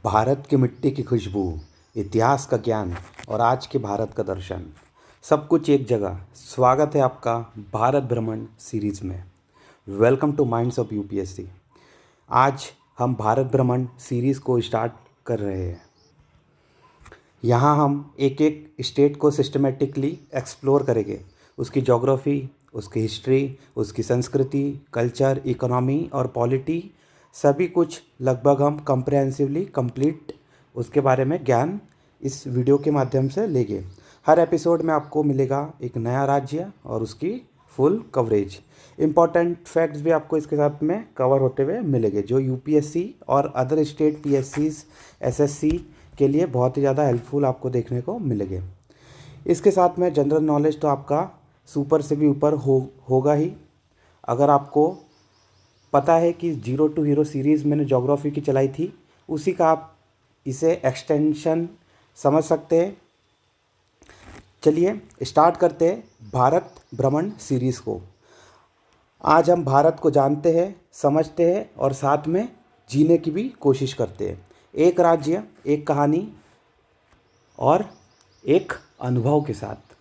भारत की मिट्टी की खुशबू, इतिहास का ज्ञान और आज के भारत का दर्शन, सब कुछ एक जगह। स्वागत है आपका भारत भ्रमण सीरीज़ में। Welcome two minds of UPSC. आज हम भारत भ्रमण सीरीज़ को स्टार्ट कर रहे हैं। यहाँ हम एक एक स्टेट को सिस्टमेटिकली एक्सप्लोर करेंगे। उसकी ज्योग्राफी, उसकी हिस्ट्री, उसकी संस्कृति, कल्चर, इकोनॉमी और पॉलिटी, सभी कुछ लगभग हम कंप्रहेंसिवली कंप्लीट उसके बारे में ज्ञान इस वीडियो के माध्यम से लेंगे। हर एपिसोड में आपको मिलेगा एक नया राज्य और उसकी फुल कवरेज। इम्पॉर्टेंट फैक्ट्स भी आपको इसके साथ में कवर होते हुए मिलेंगे, जो यूपीएससी और अदर स्टेट पीएससीज, एसएससी के लिए बहुत ही ज़्यादा हेल्पफुल आपको देखने को मिलेंगे। इसके साथ में जनरल नॉलेज तो आपका सुपर से भी ऊपर होगा ही। अगर आपको पता है कि जीरो टू हीरो सीरीज़ मैंने ज्योग्राफी की चलाई थी, उसी का आप इसे एक्सटेंशन समझ सकते हैं। चलिए स्टार्ट करते हैं भारत भ्रमण सीरीज़ को। आज हम भारत को जानते हैं, समझते हैं और साथ में जीने की भी कोशिश करते हैं। एक राज्य, एक कहानी और एक अनुभव के साथ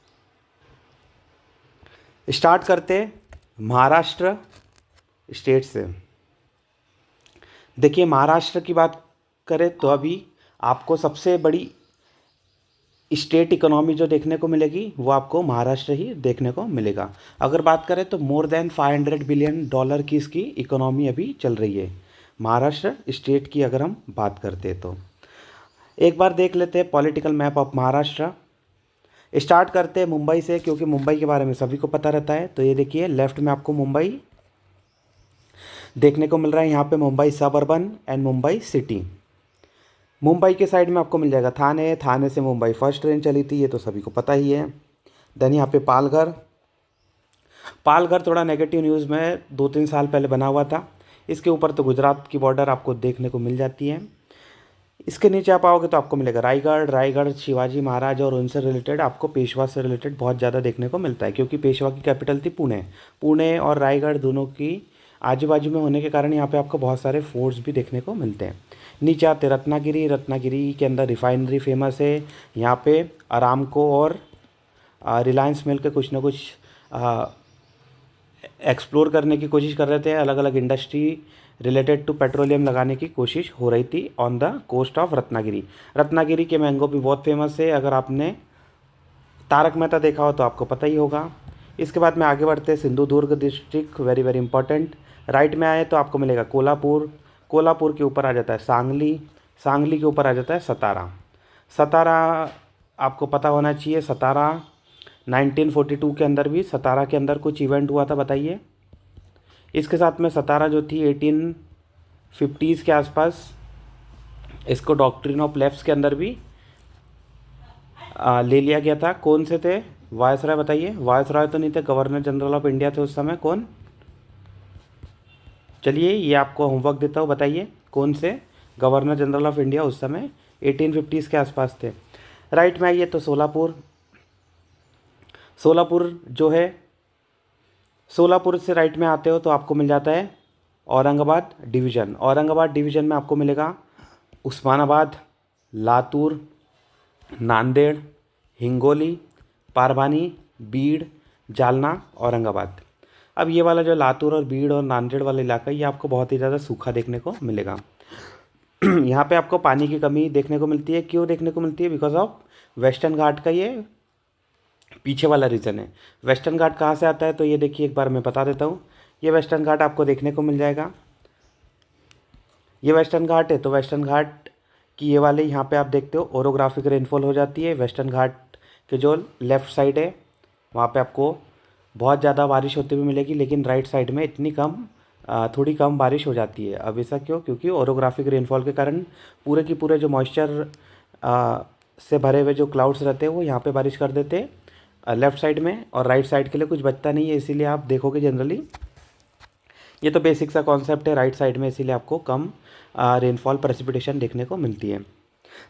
स्टार्ट करते हैं महाराष्ट्र स्टेट से। देखिए, महाराष्ट्र की बात करें तो अभी आपको सबसे बड़ी स्टेट इकोनॉमी जो देखने को मिलेगी वो आपको महाराष्ट्र ही देखने को मिलेगा। अगर बात करें तो मोर देन $500 बिलियन की इसकी इकोनॉमी अभी चल रही है, महाराष्ट्र स्टेट की अगर हम बात करते हैं तो। एक बार देख लेते हैं political map of Maharashtra. Start करते हैं मुंबई से, क्योंकि मुंबई के बारे में सभी को पता रहता है। तो ये देखिए, लेफ्ट में आपको मुंबई देखने को मिल रहा है। यहाँ पे मुंबई सब urban and Mumbai city. Mumbai के साइड में आपको मिल जाएगा थाने। थाने से मुंबई फर्स्ट ट्रेन चली थी, ये तो सभी को पता ही है। देन यहाँ पे पालघर। पालघर थोड़ा नेगेटिव न्यूज़ में 2-3 साल पहले बना हुआ था। इसके ऊपर तो गुजरात की बॉर्डर आपको देखने को मिल जाती है। इसके नीचे आप आओगे तो आपको मिलेगा रायगढ़। रायगढ़ शिवाजी महाराज और उनसे रिलेटेड, आपको पेशवा से रिलेटेड बहुत ज़्यादा देखने को मिलता है, क्योंकि पेशवा की कैपिटल थी पुणे। पुणे और रायगढ़ दोनों की आजू बाजू में होने के कारण यहाँ पे आपको बहुत सारे फोर्ट्स भी देखने को मिलते हैं। नीचे आते रत्नागिरी। रत्नागिरी के अंदर रिफाइनरी फेमस है। यहाँ पे अरामको और रिलायंस मिल के कुछ ना कुछ एक्सप्लोर करने की कोशिश कर रहे थे। अलग अलग इंडस्ट्री रिलेटेड टू पेट्रोलियम लगाने की कोशिश हो रही थी on the coast of Ratnagiri. Ratnagiri के मैंगो भी बहुत फेमस है। अगर आपने तारक मेहता देखा हो तो आपको पता ही होगा। इसके बाद में आगे बढ़ते हैं Sindhudurg district, very very important. Right में आए तो आपको मिलेगा कोल्हापुर। कोल्हापुर के ऊपर आ जाता है सांगली। सांगली के ऊपर आ जाता है सतारा। सतारा आपको पता होना चाहिए। सतारा 1942 के अंदर भी सतारा के अंदर कुछ इवेंट हुआ था, बताइए। इसके साथ में सतारा जो थी 1850s के आसपास, इसको डॉक्ट्रिन ऑफ लैप्स के अंदर भी ले लिया गया था। कौन से थे वायसराय, बताइए। वायसराय तो नहीं थे, गवर्नर जनरल ऑफ इंडिया थे उस समय। कौन? चलिए ये आपको होमवर्क देता हूँ, बताइए कौन से गवर्नर जनरल ऑफ इंडिया उस समय 1850s के आसपास थे। राइट में आइए तो सोलापुर। सोलापुर जो है, सोलापुर से राइट में आते हो तो आपको मिल जाता है औरंगाबाद डिवीज़न। औरंगाबाद डिवीज़न में आपको मिलेगा उस्मानाबाद, लातूर, नांदेड़, हिंगोली, परभनी, बीड़, जालना, औरंगाबाद। अब ये वाला जो लातूर और बीड़ और नांदेड़ वाला इलाका, ये आपको बहुत ही ज़्यादा सूखा देखने को मिलेगा। यहाँ पे आपको पानी की कमी देखने को मिलती है। क्यों देखने को मिलती है? बिकॉज ऑफ वेस्टर्न घाट का ये पीछे वाला रीजन है। वेस्टर्न घाट कहाँ से आता है तो ये देखिए, एक बार मैं बता देता हूँ। ये वेस्टर्न घाट आपको देखने को मिल जाएगा। ये वेस्टर्न घाट है, तो वेस्टर्न घाट की ये वाले यहाँ पे आप देखते हो ओरोग्राफिक रेनफॉल हो जाती है। वेस्टर्न घाट के जो लेफ़्ट साइड है वहाँ पे आपको बहुत ज़्यादा बारिश होती हुई मिलेगी, लेकिन राइट साइड में इतनी कम, थोड़ी कम बारिश हो जाती है। अब ऐसा क्यों? क्योंकि ओरोग्राफिक रेनफॉल के कारण पूरे की पूरे जो मॉइस्चर से भरे हुए जो क्लाउड्स रहते हैं वो यहाँ पे बारिश कर देते हैं लेफ़्ट साइड में, और राइट साइड के लिए कुछ बचता नहीं है। इसीलिए आप देखोगे जनरली, ये तो बेसिक सा कॉन्सेप्ट है, राइट साइड में इसीलिए आपको कम रेनफॉल प्रेसिपिटेशन देखने को मिलती है।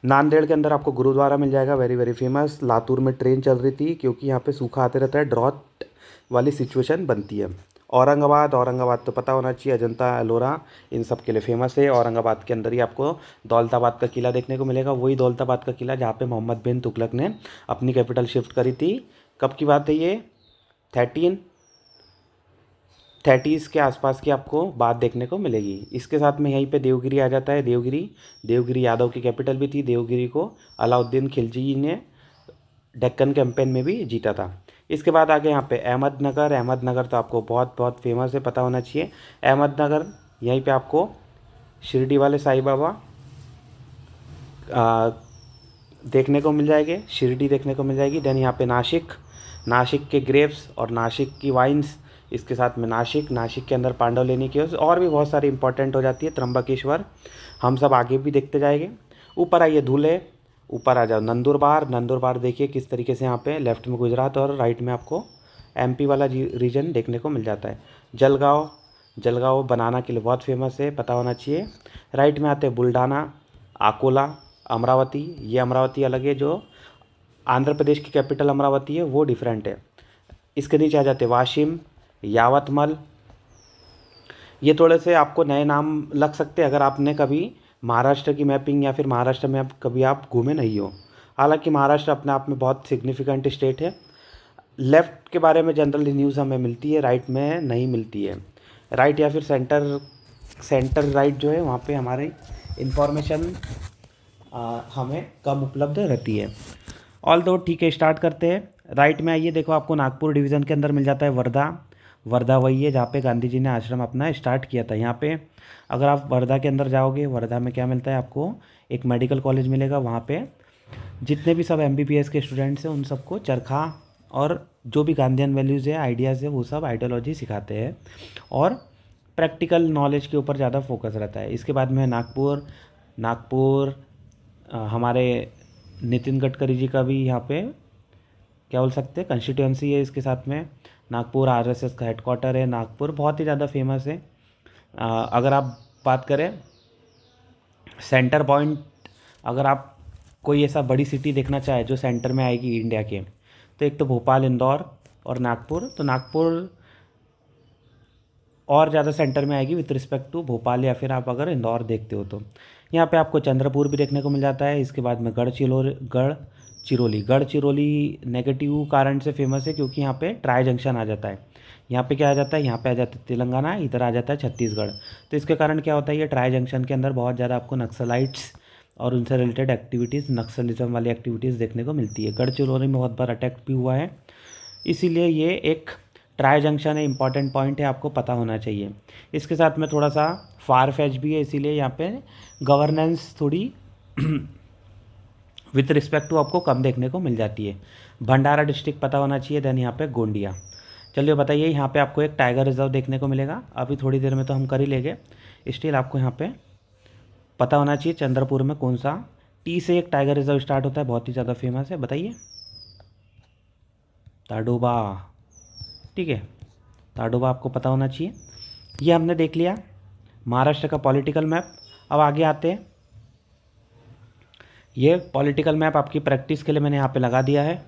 नांदेड़ के अंदर आपको गुरुद्वारा मिल जाएगा, वेरी वेरी फेमस। लातूर में ट्रेन चल रही थी, क्योंकि यहाँ पे सूखा आते रहता है, ड्रॉट वाली सिचुएशन बनती है। औरंगाबाद, औरंगाबाद तो पता होना चाहिए, अजंता एलोरा इन सब के लिए फेमस है। औरंगाबाद के अंदर ही आपको दौलताबाद का किला देखने को मिलेगा, वही दौलताबाद का किला जहाँ पे मोहम्मद बिन तुगलक ने अपनी कैपिटल शिफ्ट करी थी। कब की बात है ये? 1330s के आसपास की आपको बात देखने को मिलेगी। इसके साथ में यहीं पे देवगिरी आ जाता है। देवगिरी यादव की कैपिटल भी थी। देवगिरी को अलाउद्दीन खिलजी ने डेक्कन कैंपेन में भी जीता था। इसके बाद आगे यहाँ पे अहमदनगर। अहमदनगर तो आपको बहुत बहुत फेमस है, पता होना चाहिए। अहमदनगर यहीं पे आपको शिरडी वाले साईं बाबा देखने को मिल जाएंगे, शिरडी देखने को मिल जाएगी। देन यहाँ पे नासिक के ग्रेप्स और नासिक की वाइन्स, इसके साथ में नासिक के अंदर पांडवलेनी की और भी बहुत सारी इंपॉर्टेंट हो जाती है। त्र्यंबकेश्वर हम सब आगे भी देखते जाएंगे। ऊपर आइए धुले, ऊपर आ जाओ नंदुरबार देखिए किस तरीके से यहाँ पे लेफ्ट में गुजरात और राइट में आपको एमपी वाला रीजन देखने को मिल जाता है। जलगांव बनाना के लिए बहुत फेमस है, पता होना चाहिए। राइट में आते हैं बुल्ढाना, अकोला, अमरावती। ये अमरावती अलग है, जो आंध्र प्रदेश की कैपिटल अमरावती है वो डिफरेंट है। इसके नीचे आ जाते वाशिम, यावतमल। ये थोड़े से आपको नए नाम लग सकते हैं अगर आपने कभी महाराष्ट्र की मैपिंग या फिर महाराष्ट्र में कभी आप घूमे नहीं हो। हालांकि महाराष्ट्र अपने आप में बहुत सिग्निफिकेंट स्टेट है। लेफ़्ट के बारे में जनरली न्यूज़ हमें मिलती है, राइट में नहीं मिलती है। राइट या फिर सेंटर राइट जो है वहाँ पे हमारी इंफॉर्मेशन हमें कम उपलब्ध रहती है। ऑल दो ठीक है, स्टार्ट करते हैं। राइट में आइए, देखो आपको नागपुर डिवीज़न के अंदर मिल जाता है वर्धा वही है जहाँ पे गांधी जी ने आश्रम अपना स्टार्ट किया था। यहाँ पे अगर आप वर्धा के अंदर जाओगे, वर्धा में क्या मिलता है आपको? एक मेडिकल कॉलेज मिलेगा। वहाँ पे जितने भी सब MBBS के स्टूडेंट्स हैं उन सबको चरखा और जो भी गांधीयन वैल्यूज़ है, आइडियाज़ है, वो सब आइडियोलॉजी सिखाते हैं और प्रैक्टिकल नॉलेज के ऊपर ज़्यादा फोकस रहता है। इसके बाद में नागपुर हमारे नितिन गडकरी जी का भी यहाँ पे क्या बोल सकते हैं कंस्टिट्यूएंसी है। इसके साथ में नागपुर RSS का हेडक्वार्टर है। नागपुर बहुत ही ज़्यादा फेमस है। अगर आप बात करें सेंटर पॉइंट, अगर आप कोई ऐसा बड़ी सिटी देखना चाहे जो सेंटर में आएगी इंडिया के, तो एक तो भोपाल, इंदौर और नागपुर। तो नागपुर और ज़्यादा सेंटर में आएगी विथ रिस्पेक्ट टू भोपाल या फिर आप अगर इंदौर देखते हो तो। यहाँ पे आपको चंद्रपुर भी देखने को मिल जाता है। इसके बाद में गढ़चिरौली नेगेटिव कारण से फेमस है क्योंकि यहाँ पे ट्राई जंक्शन आ जाता है। यहाँ पे क्या आ जाता है? यहाँ पे आ जाता है तेलंगाना, इधर आ जाता है छत्तीसगढ़। तो इसके कारण क्या होता है, ये ट्राई जंक्शन के अंदर बहुत ज़्यादा आपको नक्सलाइट्स और उनसे रिलेटेड एक्टिविटीज़, नक्सलिज्म वाली एक्टिविटीज़ देखने को मिलती है। गढ़चिरौली में बहुत बार अटैक भी हुआ है, इसीलिए ये एक ट्राई जंक्शन है, इंपॉर्टेंट पॉइंट है, आपको पता होना चाहिए। इसके साथ में थोड़ा सा फार फैच भी है, इसीलिए यहाँ पे गवर्नेंस थोड़ी विथ रिस्पेक्ट टू आपको कम देखने को मिल जाती है। भंडारा डिस्ट्रिक्ट पता होना चाहिए। देन यहाँ पे गोंडिया। चलिए बताइए, यहाँ पे आपको एक टाइगर रिजर्व देखने को मिलेगा। अभी थोड़ी देर में तो हम कर ही लेंगे, स्टिल आपको यहाँ पे पता होना चाहिए चंद्रपुर में कौन सा टी से एक टाइगर रिजर्व स्टार्ट होता है, बहुत ही ज़्यादा फेमस है। बताइए, ताडोबा। ठीक है, ताडोबा आपको पता होना चाहिए। ये हमने देख लिया महाराष्ट्र का पॉलिटिकल मैप। अब आगे आते हैं। ये पॉलिटिकल मैप आपकी प्रैक्टिस के लिए मैंने यहाँ पे लगा दिया है।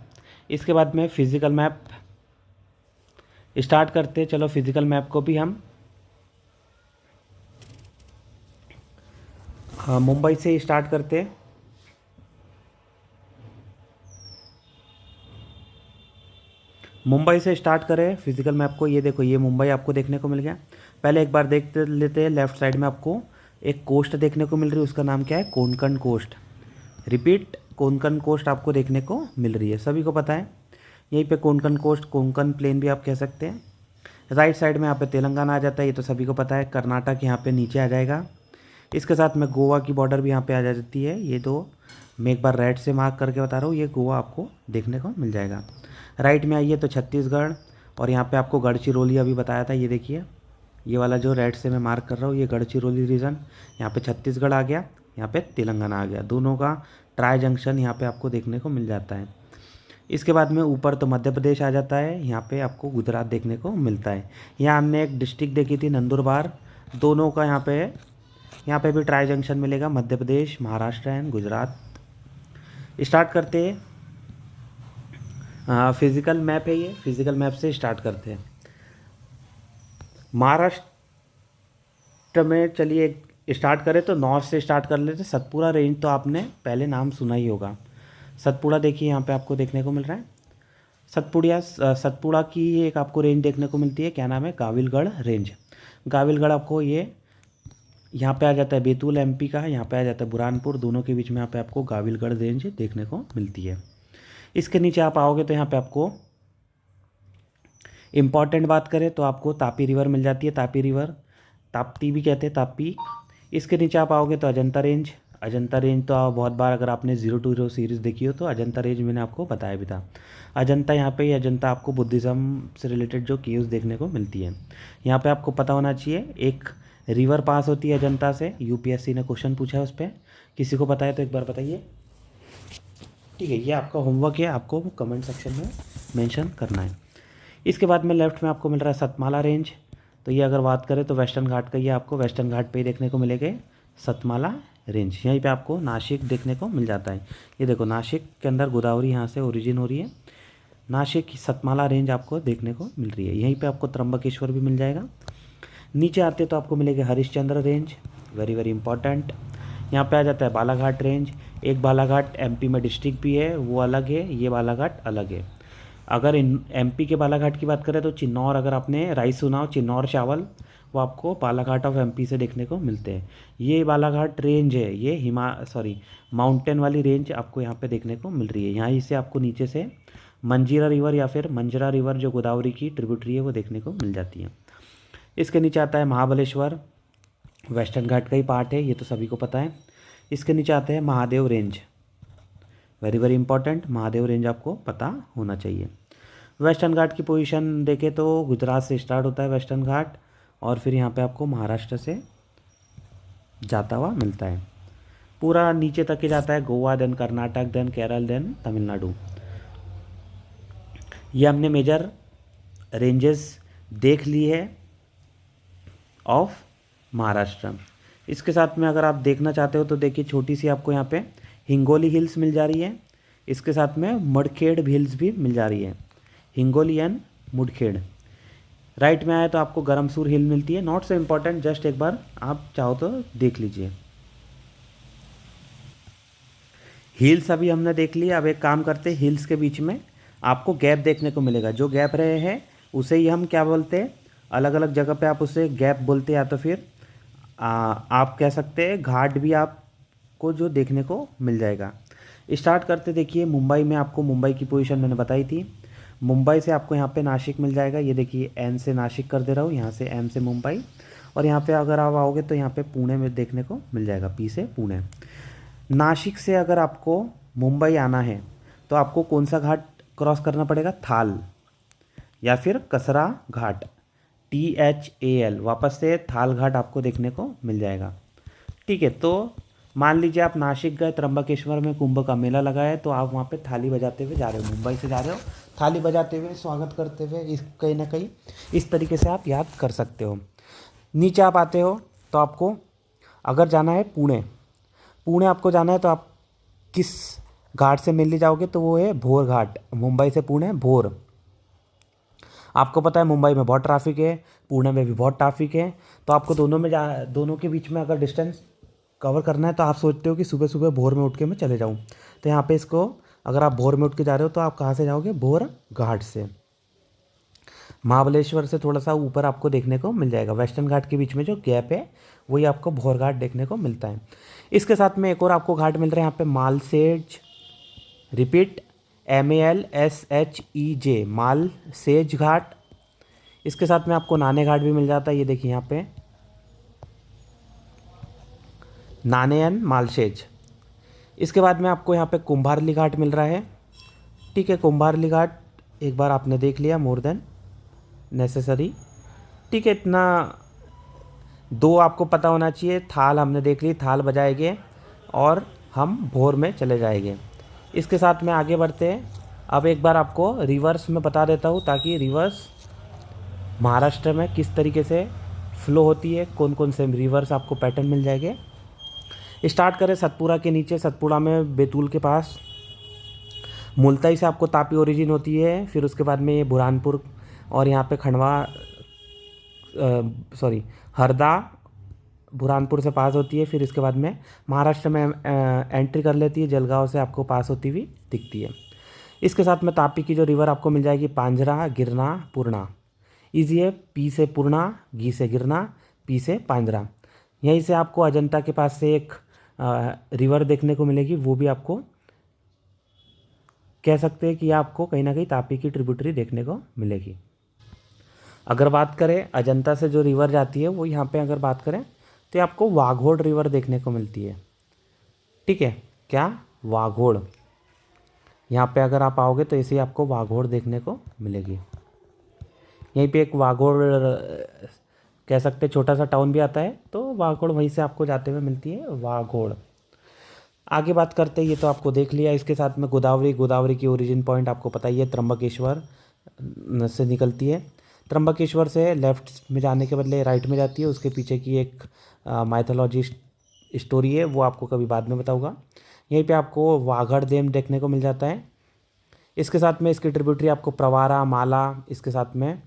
इसके बाद में फिज़िकल मैप स्टार्ट करते हैं। चलो फिज़िकल मैप को भी हम मुंबई से स्टार्ट करते हैं। मुंबई से स्टार्ट करें फिज़िकल मैप को। ये देखो, ये मुंबई आपको देखने को मिल गया। पहले एक बार देख लेते हैं, लेफ्ट साइड में आपको एक कोस्ट देखने को मिल रही है, उसका नाम क्या है? Konkan coast. Repeat, Konkan coast आपको देखने को मिल रही है, सभी को पता है। यहीं पे कोंकण कोस्ट, कोंकण प्लेन भी आप कह सकते हैं। राइट साइड में यहाँ पे तेलंगाना आ जाता है, ये तो सभी को पता है। कर्नाटक यहाँ पे नीचे आ जाएगा। इसके साथ में गोवा की बॉर्डर भी यहाँ पे आ जाती है। ये दो मैं एक बार रेड से मार्क करके बता रहा हूँ, ये गोवा आपको देखने को मिल जाएगा। राइट में आइए तो छत्तीसगढ़, और यहाँ पे आपको गढ़चिरौली अभी बताया था, ये देखिए ये वाला जो रेड से मैं मार्क कर रहा हूँ, ये गढ़चिरौली रीजन। यहाँ पे छत्तीसगढ़ आ गया, यहाँ पे तेलंगाना आ गया। दोनों का ट्राई जंक्शन यहाँ पे आपको देखने को मिल जाता है। इसके बाद में ऊपर तो मध्य प्रदेश आ जाता है, यहाँ पे आपको गुजरात देखने को मिलता है। यहाँ हमने एक डिस्ट्रिक्ट देखी थी नंदुरबार, दोनों का यहाँ पे भी ट्राई जंक्शन मिलेगा, मध्य प्रदेश, महाराष्ट्र एंड गुजरात। स्टार्ट करते हैं। फिज़िकल मैप है ये, फिज़िकल मैप से स्टार्ट करते हैं। महाराष्ट्र में चलिए स्टार्ट करें तो नॉर्थ से स्टार्ट कर लेते। सतपुड़ा रेंज तो आपने पहले नाम सुना ही होगा। सतपुड़ा देखिए यहाँ पे आपको देखने को मिल रहा है। सतपुड़ा की एक आपको रेंज देखने को मिलती है, क्या नाम है, गाविलगढ़ रेंज। गाविलगढ़ आपको ये यहाँ पे आ जाता है बैतूल एमपी का, यहाँ पे आ जाता है बुरहानपुर, दोनों के बीच में यहाँ पे आपको गाविलगढ़ रेंज देखने को मिलती है। इसके नीचे आप आओगे तो यहाँ पे आपको इम्पॉर्टेंट बात करें तो आपको तापी रिवर मिल जाती है। तापी रिवर, ताप्ती भी कहते हैं, तापी। इसके नीचे आप आओगे तो अजंता रेंज। अजंता रेंज तो आप बहुत बार अगर आपने 0 to 0 सीरीज़ देखी हो तो अजंता रेंज मैंने आपको बताया भी था। अजंता यहाँ पे अजंता आपको बुद्धिज़्म से रिलेटेड जो केव्स देखने को मिलती है। यहाँ पे आपको पता होना चाहिए एक रिवर पास होती है अजंता से, यूपीएससी ने क्वेश्चन पूछा है उस पर। किसी को पता है तो एक बार बताइए। ठीक है, ये आपका होमवर्क है, आपको कमेंट सेक्शन में मेंशन करना है। इसके बाद में लेफ्ट में आपको मिल रहा है सतमाला रेंज। तो ये अगर बात करें तो वेस्टर्न घाट का, ये आपको वेस्टर्न घाट पे ही देखने को मिलेगा सतमाला रेंज। यहीं पे आपको नासिक देखने को मिल जाता है। ये देखो नासिक के अंदर गोदावरी यहाँ से ओरिजिन हो रही है। नासिक की सतमाला रेंज आपको देखने को मिल रही है। यहीं पे आपको त्र्यंबकेश्वर भी मिल जाएगा। नीचे आते तो आपको मिलेगा Harishchandra range, very very important. यहाँ पे आ जाता है बालाघाट रेंज। एक बालाघाट एमपी में डिस्ट्रिक्ट भी है, वो अलग है, ये बालाघाट अलग है। अगर एमपी के बालाघाट की बात करें तो चिन्नौर, अगर आपने राइस सुना हो, चिन्नौर चावल, वो आपको बालाघाट ऑफ एमपी से देखने को मिलते हैं। ये बालाघाट रेंज है, ये माउंटेन वाली रेंज आपको यहाँ पे देखने को मिल रही है। यहाँ से आपको नीचे से मंजीरा रिवर या फिर मंजरा रिवर जो गोदावरी की ट्रिब्यूटरी है वो देखने को मिल जाती है। इसके नीचे आता है महाबलेश्वर, वेस्टर्न घाट का ही पार्ट है, ये तो सभी को पता है। इसके नीचे आते हैं Mahadev range, very very important, Mahadev range आपको पता होना चाहिए। वेस्टर्न घाट की पोजीशन देखें तो गुजरात से स्टार्ट होता है वेस्टर्न घाट, और फिर यहाँ पे आपको महाराष्ट्र से जाता हुआ मिलता है, पूरा नीचे तक ही जाता है, Goa, then Karnataka, then Kerala, then Tamil Nadu. ये हमने मेजर रेंजेस देख ली है ऑफ महाराष्ट्र। इसके साथ में अगर आप देखना चाहते हो तो देखिए छोटी सी आपको यहाँ पे हिंगोली हिल्स मिल जा रही है। इसके साथ में मुडखेड़ हिल्स भी मिल जा रही है, हिंगोली एंड मुडखेड़। राइट में आए तो आपको गरमसूर हिल मिलती है, नॉट सो इम्पॉर्टेंट, जस्ट एक बार आप चाहो तो देख लीजिए। हिल्स अभी हमने देख लिया। अब एक काम करते हैं, हिल्स के बीच में आपको गैप देखने को मिलेगा। जो गैप रहे हैं उसे ही हम क्या बोलते हैं, अलग अलग जगह पे आप उसे गैप बोलते हैं, या तो फिर आप कह सकते हैं घाट भी आपको जो देखने को मिल जाएगा। स्टार्ट करते देखिए मुंबई में, आपको मुंबई की पोजीशन मैंने बताई थी। मुंबई से आपको यहाँ पे नासिक मिल जाएगा, ये देखिए एन से नासिक कर दे रहा हूँ, यहाँ से एम से मुंबई, और यहाँ पे अगर आप आओगे तो यहाँ पे पुणे में देखने को मिल जाएगा, पी से पुणे। नासिक से अगर आपको मुंबई आना है तो आपको कौन सा घाट क्रॉस करना पड़ेगा, थाल या फिर कसरा घाट, THAL, वापस से थाल घाट आपको देखने को मिल जाएगा। ठीक है, तो मान लीजिए आप नासिक गए, त्र्यंबकेश्वर में कुंभ का मेला लगा है, तो आप वहाँ पे थाली बजाते हुए जा रहे हो, मुंबई से जा रहे हो, थाली बजाते हुए स्वागत करते हुए, इस कहीं ना कहीं इस तरीके से आप याद कर सकते हो। नीचे आप आते हो तो आपको अगर जाना है पुणे, पुणे आपको जाना है तो आप किस घाट से मिल जाओगे, तो वो है भोर घाट। मुंबई से पुणे भोर। आपको पता है मुंबई में बहुत ट्रैफिक है, पुणे में भी बहुत ट्रैफिक है, तो आपको दोनों के बीच में अगर डिस्टेंस कवर करना है तो आप सोचते हो कि सुबह सुबह भोर में उठ के मैं चले जाऊँ, तो यहाँ पे इसको अगर आप भोर में उठ के जा रहे हो तो आप कहाँ से जाओगे, भोर घाट से। महाबलेश्वर से थोड़ा सा ऊपर आपको देखने को मिल जाएगा, वेस्टर्न घाट के बीच में जो गैप है वही आपको भोर घाट देखने को मिलता है। इसके साथ में एक और आपको घाट मिल रहा है यहाँ पे, मालसेज, रिपीट MALSHEJ, मालसेज घाट। इसके साथ में आपको नाने घाट भी मिल जाता है, ये देखिए यहाँ पे नाने एंड मालसेज। इसके बाद में आपको यहाँ पे कुंभारली घाट मिल रहा है। ठीक है, कुंभारली घाट एक बार आपने देख लिया, मोर देन नेसेसरी। ठीक है, इतना दो आपको पता होना चाहिए। थाल हमने देख ली, थाल बजाएंगे और हम भोर में चले जाएंगे। इसके साथ में आगे बढ़ते हैं। अब एक बार आपको रिवर्स में बता देता हूँ, ताकि रिवर्स महाराष्ट्र में किस तरीके से फ्लो होती है, कौन कौन से रिवर्स आपको पैटर्न मिल जाएंगे। स्टार्ट करें सतपुड़ा के नीचे, सतपुड़ा में बैतूल के पास मुल्ताई से आपको तापी ओरिजिन होती है, फिर उसके बाद में ये बुरहानपुर और यहाँ पे खंडवा सॉरी हरदा बुरहानपुर से पास होती है, फिर इसके बाद में महाराष्ट्र में एंट्री कर लेती है, जलगांव से आपको पास होती हुई दिखती है। इसके साथ में तापी की जो रिवर आपको मिल जाएगी पांझरा, गिरना, पूर्णा। ईजी है, पी से पूर्णा, गी से गिरना, पी से पांझरा। यहीं से आपको अजंता के पास से एक रिवर देखने को मिलेगी, वो भी आपको कह सकते हैं कि आपको कहीं ना कहीं तापी की ट्रिब्यूटरी देखने को मिलेगी। अगर बात करें अजंता से जो रिवर जाती है वो यहाँ पे अगर बात करें तो आपको वाघोड़ रिवर देखने को मिलती है। ठीक है, क्या वाघोड़, यहाँ पे अगर आप आओगे तो इसे आपको वाघोड़ देखने को मिलेगी। यहीं पे एक वाघोड़ कह सकते छोटा सा टाउन भी आता है, तो वाघोड़ वहीं से आपको जाते हुए मिलती है वाघोड़। आगे बात करते हैं, ये तो आपको देख लिया। इसके साथ में गोदावरी, गोदावरी की ओरिजिन पॉइंट आपको पता ही है, त्र्यंबकेश्वर से निकलती है। त्र्यंबकेश्वर से लेफ्ट में जाने के बदले राइट में जाती है। उसके पीछे की एक माइथोलॉजी स्टोरी है, वो आपको कभी बाद में बताऊंगा। यहीं पे आपको वागड़ डैम देखने को मिल जाता है। इसके साथ में इसकी ट्रिब्यूटरी आपको प्रवारा, माला, इसके साथ में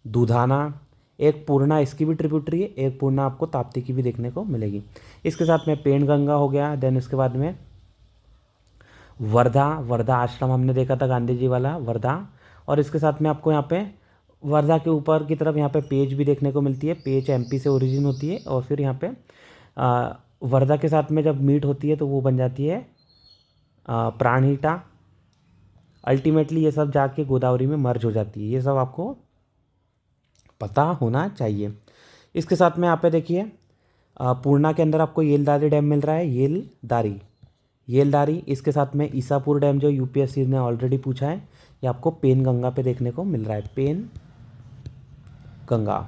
दूधाना, एक पूर्णा इसकी भी ट्रिब्यूटरी है, एक पूर्णा आपको ताप्ती की भी देखने को मिलेगी। इसके साथ में पेनगंगा हो गया। देन उसके बाद में वर्धा, वर्धा आश्रम हमने देखा था गांधी जी वाला वर्धा। और इसके साथ में आपको यहाँ पे वर्धा के ऊपर की तरफ यहाँ पे पेज भी देखने को मिलती है। पेज एमपी से ओरिजिन होती है और फिर यहाँ पे वर्धा के साथ में जब मीट होती है तो वो बन जाती है प्राणहिता। अल्टीमेटली ये सब जाके गोदावरी में मर्ज हो जाती है। ये सब आपको पता होना चाहिए। इसके साथ में यहाँ पे देखिए पूर्णा के अंदर आपको येलदारी डैम मिल रहा है, येलदारी, येलदारी। इसके साथ में ईसापुर डैम जो यूपीएससी ने ऑलरेडी पूछा है, ये आपको पेनगंगा पे देखने को मिल रहा है। पेन गंगा,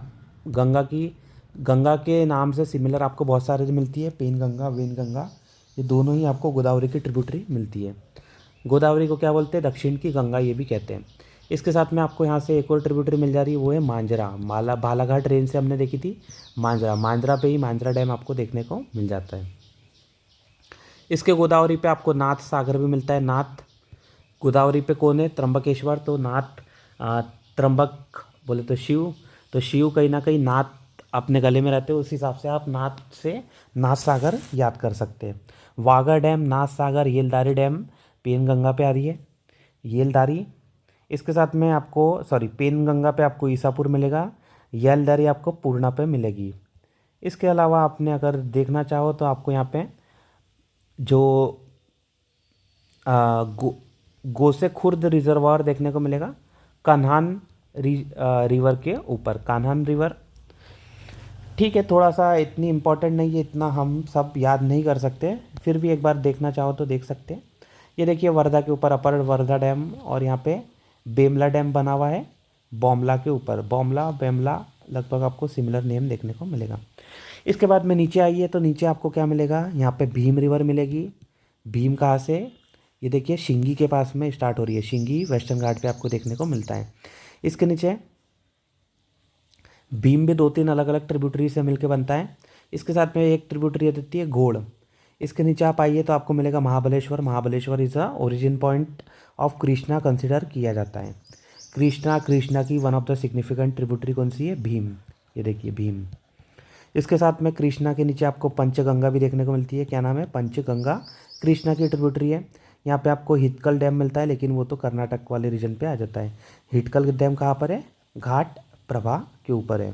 गंगा के नाम से सिमिलर आपको बहुत सारे मिलती है, पेनगंगा, वेनगंगा, ये दोनों ही आपको गोदावरी की ट्रिब्यूटरी मिलती है। गोदावरी को क्या बोलते हैं, दक्षिण की गंगा ये भी कहते हैं। इसके साथ में आपको यहाँ से एक और ट्रिब्यूटरी मिल जा रही है, वो है मांजरा। बालाघाट रेंज से हमने देखी थी मांजरा, मांजरा पे ही मांजरा डैम आपको देखने को मिल जाता है। इसके गोदावरी पे आपको नाथ सागर भी मिलता है। नाथ गोदावरी पे कौन है, त्र्यंबकेश्वर, तो नाथ त्र्यंबक बोले तो शिव, तो शिव कहीं ना कहीं नाथ अपने गले में रहते हैं, उस हिसाब से आप नाथ से नाथ सागर याद कर सकते हैं। वाघा डैम, नाथ सागर, येलदारी डैम पेनगंगा पे आ रही है, येलदारी। इसके साथ में आपको पेनगंगा पे आपको ईसापुर मिलेगा, येलदारी आपको पूर्णा पे मिलेगी। इसके अलावा आपने अगर देखना चाहो तो आपको यहाँ पे जो गोसे खुर्द रिजर्वायर देखने को मिलेगा, कान्हान रिवर के ऊपर, कान्हान रिवर। ठीक है, थोड़ा सा इतनी इम्पोर्टेंट नहीं है, इतना हम सब याद नहीं कर सकते, फिर भी एक बार देखना चाहो तो देख सकते हैं। ये देखिए वर्धा के ऊपर अपर वर्धा डैम, और यहाँ पे बेमला डैम बना हुआ है बॉमला के ऊपर। बॉमला, बेमला लगभग आपको सिमिलर नेम देखने को मिलेगा। इसके बाद में नीचे आइए तो नीचे आपको क्या मिलेगा, यहाँ पे भीम रिवर मिलेगी। भीम कहाँ से, ये देखिए शिंगी के पास में स्टार्ट हो रही है, शिंगी वेस्टर्न घाट पे आपको देखने को मिलता है। इसके नीचे भीम भी 2-3 अलग अलग ट्रिब्यूटरी से मिलकर बनता है। इसके साथ में एक ट्रिब्यूटरी देती है घोड़। इसके नीचे आप आइए तो आपको मिलेगा Mahabaleshwar. Mahabaleshwar is a origin point of Krishna consider किया जाता है। कृष्णा की one of the significant tributary कौन सी है, भीम। ये देखिए भीम। इसके साथ में कृष्णा के नीचे आपको पंचगंगा भी देखने को मिलती है। क्या नाम है, पंचगंगा, कृष्णा की ट्रिब्यूटरी है। यहाँ पे आपको हितकल डैम मिलता है, लेकिन वो तो कर्नाटक वाले रीजन पे आ जाता है। हितकल डैम कहाँ पर है, घाट प्रभा के ऊपर है।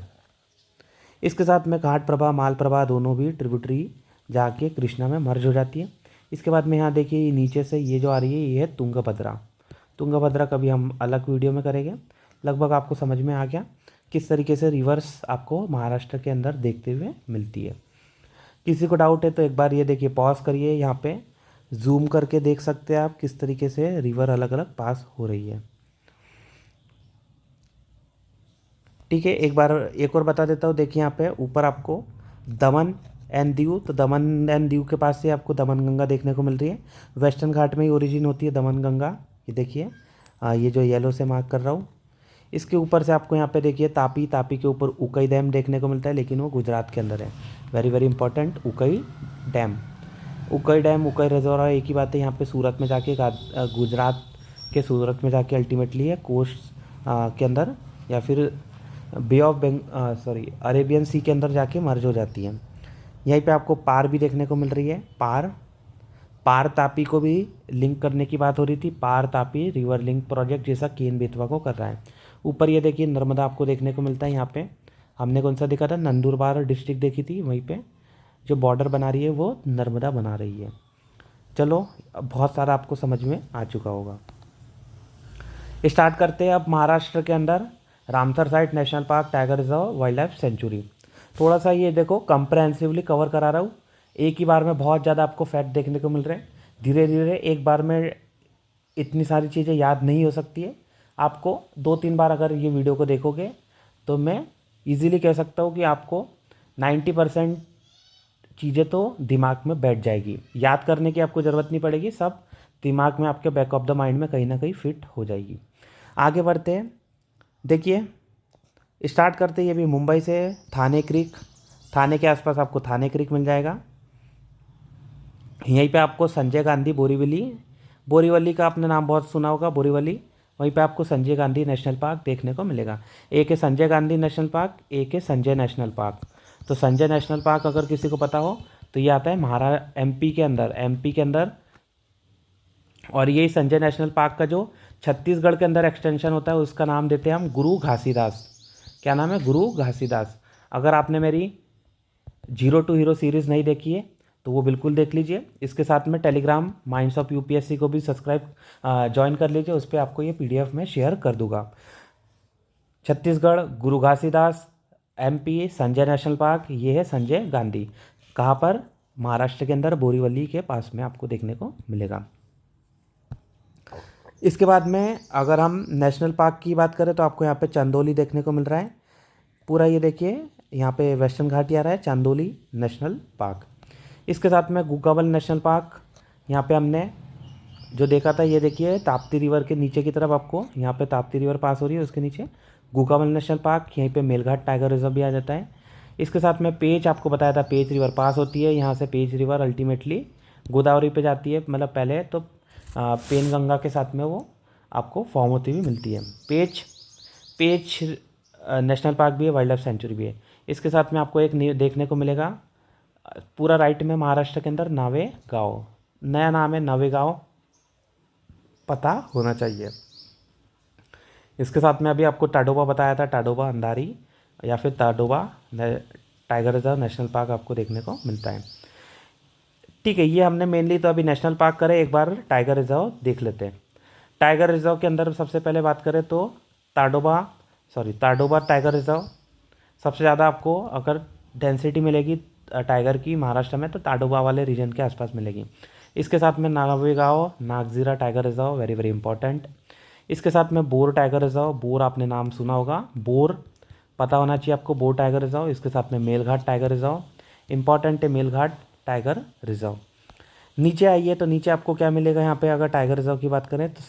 इसके साथ में घाट प्रभा, माल प्रभा दोनों भी ट्रिब्यूटरी जाके कृष्णा में मर्ज हो जाती है। इसके बाद में यहाँ देखिए नीचे से ये जो आ रही है, ये है तुंगभद्रा। तुंगभद्रा कभी हम अलग वीडियो में करेंगे। लगभग आपको समझ में आ गया किस तरीके से रिवर्स आपको महाराष्ट्र के अंदर देखते हुए मिलती है। किसी को डाउट है तो एक बार ये देखिए, पॉज करिए, यहाँ पे जूम करके देख सकते हैं आप किस तरीके से रिवर अलग अलग पास हो रही है। ठीक है, एक बार एक और बता देता हूँ। देखिए यहाँ पे ऊपर आपको दमन एंड दीव, तो दमन एंड दीव के पास से आपको दमनगंगा देखने को मिल रही है। वेस्टर्न घाट में ही ओरिजिन होती है दमनगंगा। ये देखिए ये जो येलो से मार्क कर रहा हूँ, इसके ऊपर से आपको यहाँ पे देखिए तापी, तापी के ऊपर उकई डैम देखने को मिलता है, लेकिन वो गुजरात के अंदर है। वेरी वेरी इंपॉर्टेंट, उकई डैम, उकई डैम, उकई रिजर्वायर एक ही बात है। यहाँ पे सूरत में जाके गुजरात के सूरत में जाके अल्टीमेटली है कोस्ट के अंदर, या फिर बे ऑफ अरेबियन सी के अंदर जाके मर्ज हो जाती है। यहीं पे आपको पार भी देखने को मिल रही है। पार तापी को भी लिंक करने की बात हो रही थी। पार तापी रिवर लिंक प्रोजेक्ट जैसा केन बेतवा को कर रहा है। ऊपर ये देखिए नर्मदा आपको देखने को मिलता है। यहाँ पे हमने कौन सा देखा था, नंदुरबार डिस्ट्रिक्ट देखी थी, वहीं पे जो बॉर्डर बना रही है वो नर्मदा बना रही है। चलो अब बहुत सारा आपको समझ में आ चुका होगा। स्टार्ट करते हैं अब महाराष्ट्र के अंदर Ramsar site national park, tiger reserve, wild life century. थोड़ा सा ये देखो कंप्रहेंसिवली कवर करा रहा हूँ। एक ही बार में बहुत ज़्यादा आपको फैक्ट देखने को मिल रहे हैं। धीरे धीरे एक बार में इतनी सारी चीज़ें याद नहीं हो सकती है। आपको 2-3 बार अगर ये वीडियो को देखोगे तो मैं इजीली कह सकता हूँ कि आपको 90% चीज़ें तो दिमाग में बैठ जाएगी। याद करने की आपको ज़रूरत नहीं पड़ेगी, सब दिमाग में आपके बैक ऑफ द माइंड में कहीं ना कहीं फिट हो जाएगी। आगे बढ़ते हैं। देखिए स्टार्ट करते ही अभी मुंबई से थाने क्रीक, थाने के आसपास आपको थाने क्रीक मिल जाएगा। यहीं पे आपको संजय गांधी बोरीवली का आपने नाम बहुत सुना होगा, बोरीवली। वहीं पे आपको संजय गांधी नेशनल पार्क देखने को मिलेगा। एक है संजय गांधी नेशनल पार्क, एक है संजय नेशनल पार्क। तो संजय नेशनल पार्क अगर किसी को पता हो तो ये आता है एमपी के अंदर। और यही संजय नेशनल पार्क का जो छत्तीसगढ़ के अंदर एक्सटेंशन होता है उसका नाम देते हैं हम गुरु घासीदास। क्या नाम है? गुरु घासीदास। अगर आपने मेरी जीरो टू हीरो सीरीज़ नहीं देखी है तो वो बिल्कुल देख लीजिए। इसके साथ में टेलीग्राम माइंड्स ऑफ यूपीएससी को भी सब्सक्राइब ज्वाइन कर लीजिए। उस पर आपको ये पीडीएफ में शेयर कर दूंगा। छत्तीसगढ़ गुरु Ghasidas, MP Sanjay national park, ये है संजय गांधी। कहाँ पर? महाराष्ट्र के अंदर बोरीवली के पास में आपको देखने को मिलेगा। इसके बाद में अगर हम नेशनल पार्क की बात करें तो आपको यहाँ पे चंदौली देखने को मिल रहा है। पूरा ये देखिए यहाँ पे वेस्टर्न घाट ही आ रहा है, चांदोली नेशनल पार्क। इसके साथ में गुगावल नेशनल पार्क, यहाँ पे हमने जो देखा था ये देखिए ताप्ती रिवर के नीचे की तरफ आपको यहाँ पे ताप्ती रिवर पास हो रही है, उसके नीचे गुगावल नेशनल पार्क। यहीं पे मेलघाट टाइगर रिजर्व भी आ जाता है। इसके साथ में पेंच आपको बताया था, पेंच रिवर पास होती है। यहाँ से पेंच रिवर अल्टीमेटली गोदावरी पे जाती है, मतलब पहले तो पेनगंगा के साथ में वो आपको फॉर्म होती हुई मिलती है। पेंच नेशनल पार्क भी है, वाइल्ड लाइफ सेंचुरी भी है। इसके साथ में आपको एक देखने को मिलेगा पूरा राइट में महाराष्ट्र के अंदर नावेगांव, नया नाम है नावेगांव, पता होना चाहिए। इसके साथ में अभी आपको टाडोबा बताया था, टाडोबा अंधारी या फिर टाडोबा टाइगर रिजर्व नेशनल पार्क आपको देखने को मिलता है। ठीक है, ये हमने मेनली तो अभी नेशनल पार्क करे, एक बार टाइगर रिजर्व देख लेते हैं। टाइगर रिजर्व के अंदर सबसे पहले बात करें तो टाडोबा टाइगर रिजर्व सबसे ज़्यादा आपको अगर डेंसिटी मिलेगी टाइगर की महाराष्ट्र में तो टाडोबा वाले रीजन के आसपास मिलेगी। इसके साथ में Navegaon Nagzira tiger reserve, very very important. इसके साथ में बोर टाइगर रिजर्व, बोर आपने नाम सुना होगा, बोर पता होना चाहिए आपको, बोर टाइगर रिजर्व। इसके साथ में मेलघाट टाइगर रिजर्व, इंपॉर्टेंट है मेलघाट टाइगर रिजर्व। नीचे आइए तो नीचे आपको क्या मिलेगा यहाँ पे अगर टाइगर रिजर्व की बात करें तो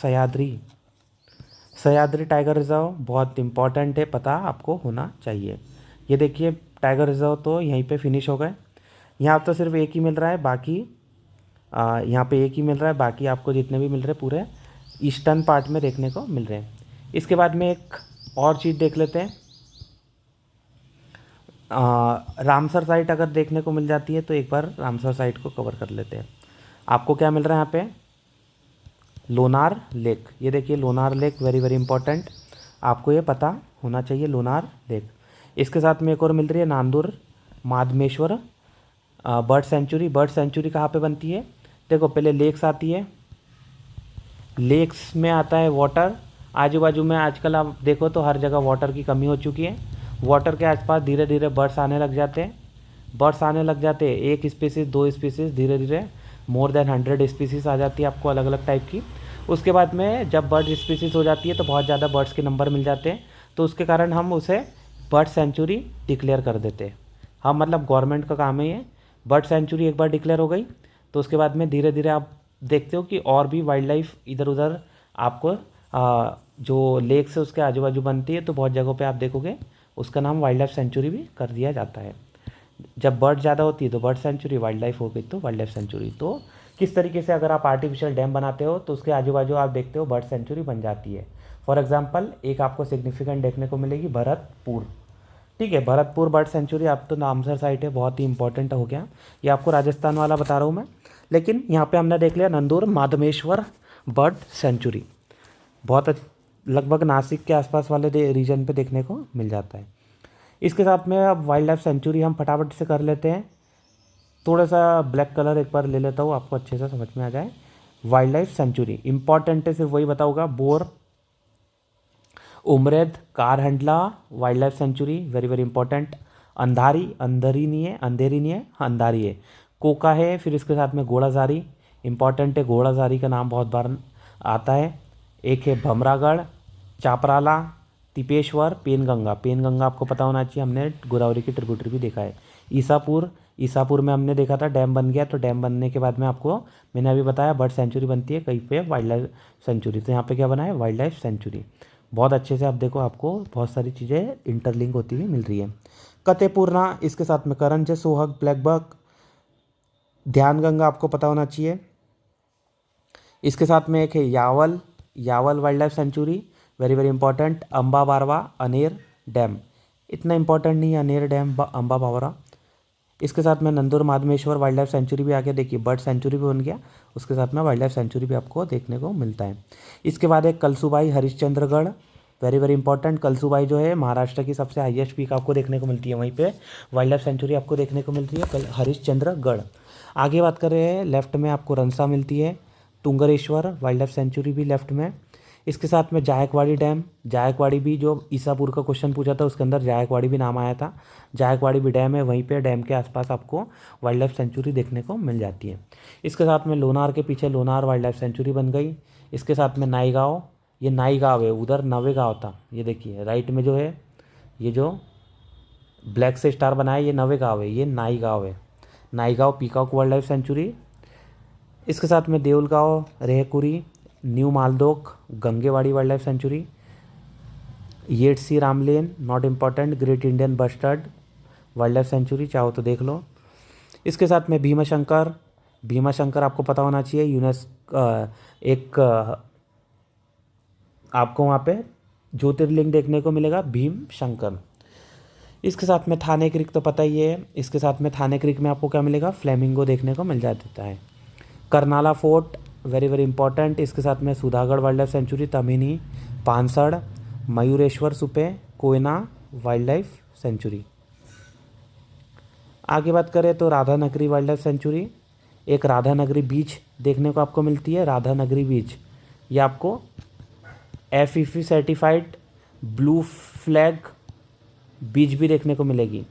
सह्याद्री टाइगर रिजर्व बहुत इंपॉर्टेंट है, पता आपको होना चाहिए। ये देखिए टाइगर रिजर्व तो यहीं पे फिनिश हो गए। यहाँ तो सिर्फ एक ही मिल रहा है, बाकी यहाँ पे एक ही मिल रहा है, बाकी आपको जितने भी मिल रहे हैं पूरे ईस्टर्न पार्ट में देखने को मिल रहे हैं। इसके बाद में एक और चीज़ देख लेते हैं, रामसर साइट अगर देखने को मिल जाती है तो एक बार रामसर साइट को कवर कर लेते हैं। आपको क्या मिल रहा है यहाँ पे? लोनार लेक। ये देखिए Lonar lake, very very important, आपको ये पता होना चाहिए लोनार लेक। इसके साथ में एक और मिल रही है Nandur Madhmeshwar bird sanctuary. Bird sanctuary कहाँ पे बनती है? देखो पहले लेक्स आती है, लेक्स में आता है वाटर। आजू बाजू में आजकल आप देखो तो हर जगह वाटर की कमी हो चुकी है। वाटर के आसपास धीरे धीरे बर्ड्स आने लग जाते हैं। एक स्पीसीज, दो स्पीसीज, धीरे धीरे मोर देन 100 स्पीसीज आ जाती है आपको अलग अलग टाइप की। उसके बाद में जब बर्ड स्पीसीज हो जाती है तो बहुत ज़्यादा बर्ड्स के नंबर मिल जाते हैं, तो उसके कारण हम उसे बर्ड सेंचुरी डिक्लेयर कर देते हैं। हम मतलब गवर्नमेंट का काम है ये। बर्ड सेंचुरी एक बार डिक्लेयर हो गई तो उसके बाद में धीरे धीरे आप देखते हो कि और भी वाइल्ड लाइफ इधर उधर आपको जो लेक से उसके आजू बाजू बनती है, तो बहुत जगहों पे आप देखोगे उसका नाम वाइल्ड लाइफ सेंचुरी भी कर दिया जाता है। जब बर्ड ज़्यादा होती है तो बर्ड सेंचुरी, वाइल्ड लाइफ हो गई तो वाइल्ड लाइफ सेंचुरी। तो किस तरीके से अगर आप आर्टिफिशियल डैम बनाते हो तो उसके आजू बाजू आप देखते हो बर्ड सेंचुरी बन जाती है। फॉर एग्जाम्पल एक आपको सिग्निफिकेंट देखने को मिलेगी भरतपुर। ठीक है, भरतपुर बर्ड सेंचुरी आप तो नामसर साइट है, बहुत ही इंपॉर्टेंट हो गया। ये आपको राजस्थान वाला बता रहा हूँ मैं। लेकिन यहाँ पे हमने देख लिया नंदूर माधमेश्वर बर्ड सेंचुरी, बहुत लगभग नासिक के आसपास वाले रीजन पे देखने को मिल जाता है। इसके साथ में अब वाइल्ड लाइफ सेंचुरी हम फटाफट से कर लेते हैं। थोड़ा सा ब्लैक कलर एक बार ले लेता हूँ, आपको अच्छे से समझ में आ जाए। वाइल्ड लाइफ सेंचुरी इंपॉर्टेंट है, सिर्फ वही बताऊँगा। Bor Umred Karhandla wild life sanctuary, very very important. Andhari, Andheri नहीं है, अंधेरी नहीं है, अंधारी है। कोका है, फिर इसके साथ में घोड़ाजारी, इंपॉर्टेंट है, घोड़ाजारी का नाम बहुत बार आता है। एक है भमरागढ़, चापराला, तिपेश्वर, पेनगंगा। पेनगंगा आपको पता होना चाहिए, हमने गोदावरी की ट्रिब्यूटरी भी देखा है। ईसापुर, ईसापुर में हमने देखा था डैम बन गया, तो डैम बनने के बाद में आपको मैंने अभी बताया बर्ड सेंचुरी बनती है, कहीं पे वाइल्ड लाइफ सेंचुरी। तो यहाँ पे क्या बना है, वाइल्ड लाइफ सेंचुरी। बहुत अच्छे से आप देखो, आपको बहुत सारी चीज़ें इंटरलिंक होती हुई मिल रही है। कतेपूर्णा, इसके साथ में करंज, सोहग, ब्लैकबक, ध्यान गंगा आपको पता होना चाहिए। इसके साथ में एक है Yawal, Yawal wild life sanctuary, very very important. Amba Barwa, Aner dam, इतना इंपॉर्टेंट नहीं है अनेर डैम, अम्बा बावरा। इसके साथ में Nandur Madhmeshwar wild life century भी आगे देखिए, बर्ड सेंचुरी भी बन गया, उसके साथ में वाइल्ड लाइफ सेंचुरी भी आपको देखने को मिलता है। इसके बाद एक Kalsubai Harishchandragad, very very important. Kalsubai जो है महाराष्ट्र की सबसे हाईएस्ट पीक आपको देखने को मिलती है, वहीं पे वाइल्ड लाइफ सेंचुरी आपको देखने को मिलती है हरिश्चंद्रगढ़। आगे बात कर रहे हैं, लेफ्ट में आपको रंसा मिलती है, तुंगरेश्वर वाइल्ड लाइफ सेंचुरी भी लेफ्ट में। इसके साथ में जायकवाड़ी डैम, जायकवाड़ी भी जो ईसापुर का क्वेश्चन पूछा था उसके अंदर जायकवाड़ी भी नाम आया था, जायकवाड़ी भी डैम है, वहीं पे डैम के आसपास आपको वाइल्ड लाइफ सेंचुरी देखने को मिल जाती है। इसके साथ में लोनार के पीछे लोनार वाइल्ड लाइफ सेंचुरी बन गई। इसके साथ में नाईगांव, ये नाईगांव है, उधर नवेगांव था, ये देखिए राइट में जो है, ये जो ब्लैक से स्टार बनाया ये नवेगांव है, ये नाईगांव है, Naigaon peacock wild life sanctuary. इसके साथ में Deulgaon, Rehkuri, new Maldhok, Gangewadi wild life sanctuary, Yedshi Ramling not important, great Indian bustard wild life sanctuary, चाहो तो देख लो। इसके साथ में भीमाशंकर, भीमाशंकर आपको पता होना चाहिए, एक आपको वहाँ पे ज्योतिर्लिंग देखने को मिलेगा भीम शंकर। इसके साथ में थाने क्रिक तो पता ही है, इसके साथ में थाने क्रिक में आपको क्या मिलेगा, फ्लेमिंगो देखने को मिल जाता है। Karnala fort, very very important. इसके साथ में Sudhagad wild life sanctuary, Tamhini, Phansad, Mayureshwar Supe, Koyna wild life sanctuary. आगे बात करें तो राधानगरी वाइल्ड लाइफ सेंचुरी, एक राधानगरी बीच देखने को आपको मिलती है, राधानगरी बीच, ये आपको FEC certified blue flag beach भी देखने को मिलेगी।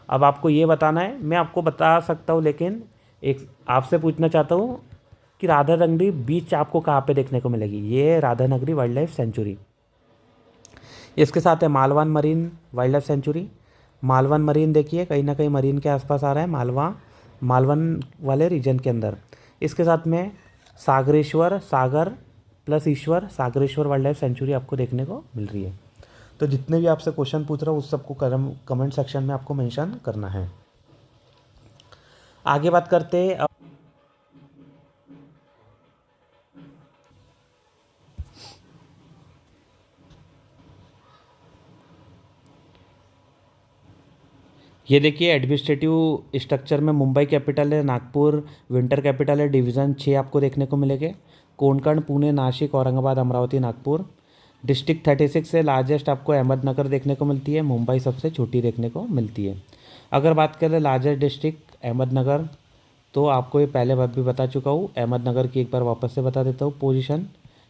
अब आपको ये बताना है, मैं आपको बता सकता हूँ, लेकिन एक आपसे पूछना चाहता हूँ कि राधानगरी बीच आपको कहाँ पे देखने को मिलेगी। ये राधानगरी वाइल्ड लाइफ सेंचुरी। इसके साथ है Malvan marine wild life sanctuary, Malvan marine देखिए कहीं ना कहीं मरीन के आसपास आ रहा है, मालवान वाले रीजन के अंदर। इसके साथ में सागरेश्वर, सागर प्लस ईश्वर, सागरेश्वर वाइल्ड लाइफ सेंचुरी आपको देखने को मिल रही है। तो जितने भी आपसे क्वेश्चन पूछ रहा हूँ उस सबको कमेंट सेक्शन में आपको मेंशन करना है। आगे बात करते हैं, ये देखिए एडमिनिस्ट्रेटिव स्ट्रक्चर में मुंबई कैपिटल है, नागपुर विंटर कैपिटल है, डिवीज़न 6 आपको देखने को मिलेंगे, कोंकण, पुणे, नासिक, औरंगाबाद, अमरावती, नागपुर। डिस्ट्रिक्ट 36 से लार्जेस्ट आपको अहमदनगर देखने को मिलती है, मुंबई सबसे छोटी देखने को मिलती है। अगर बात करें लार्जेस्ट डिस्ट्रिक्ट अहमदनगर, तो आपको ये पहले बात भी बता चुका हूँ, अहमदनगर की एक बार वापस से बता देता हूँ पोजीशन।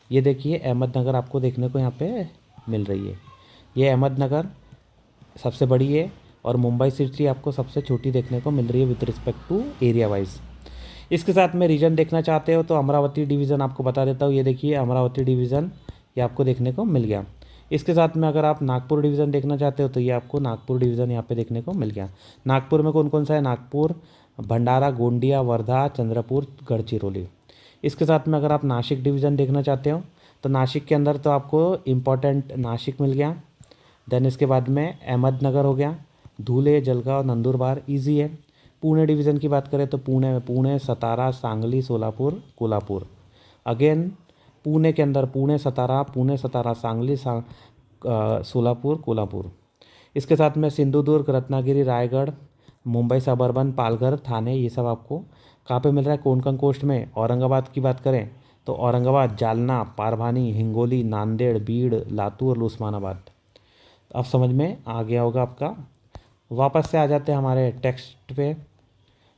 ये देखिए अहमदनगर आपको देखने को यहाँ पे मिल रही है, ये अहमदनगर सबसे बड़ी है और मुंबई सिटी आपको सबसे छोटी देखने को मिल रही है with respect to area wise. इसके साथ में रीजन देखना चाहते हो तो अमरावती डिवीज़न आपको बता देता हूँ, ये देखिए अमरावती डिवीज़न ये आपको देखने को मिल गया। इसके साथ में अगर आप नागपुर डिवीज़न देखना चाहते हो तो ये आपको नागपुर डिवीज़न यहाँ पे देखने को मिल गया। नागपुर में कौन कौन सा है, नागपुर, भंडारा, गोंडिया, वर्धा, चंद्रपुर, गढ़चिरौली। इसके साथ में अगर आप नासिक डिवीज़न देखना चाहते हो तो नासिक के अंदर तो आपको इम्पॉर्टेंट नासिक मिल गया, देन इसके बाद में अहमदनगर हो गया, धुले, जलगांव, नंदुरबार, ईजी है। पुणे डिवीज़न की बात करें तो पुणे में पुणे, सतारा, सांगली, सोलापुर, कोल्हापुर। अगेन पुणे के अंदर पुणे, सतारा, सांगली, सोलापुर, कोल्हापुर। इसके साथ में सिंधुदुर्ग, रत्नागिरी, रायगढ़, मुंबई सबर्बन, पालघर, थाने, ये सब आपको कहाँ पे मिल रहा है? कोंकण कोस्ट में। औरंगाबाद की बात करें तो औरंगाबाद, जालना, पारभानी, हिंगोली, नांदेड़, बीड़, लातूर, उस्मानाबाद। अब समझ में आ गया होगा आपका। वापस से आ जाते हैं हमारे टेक्स्ट पे।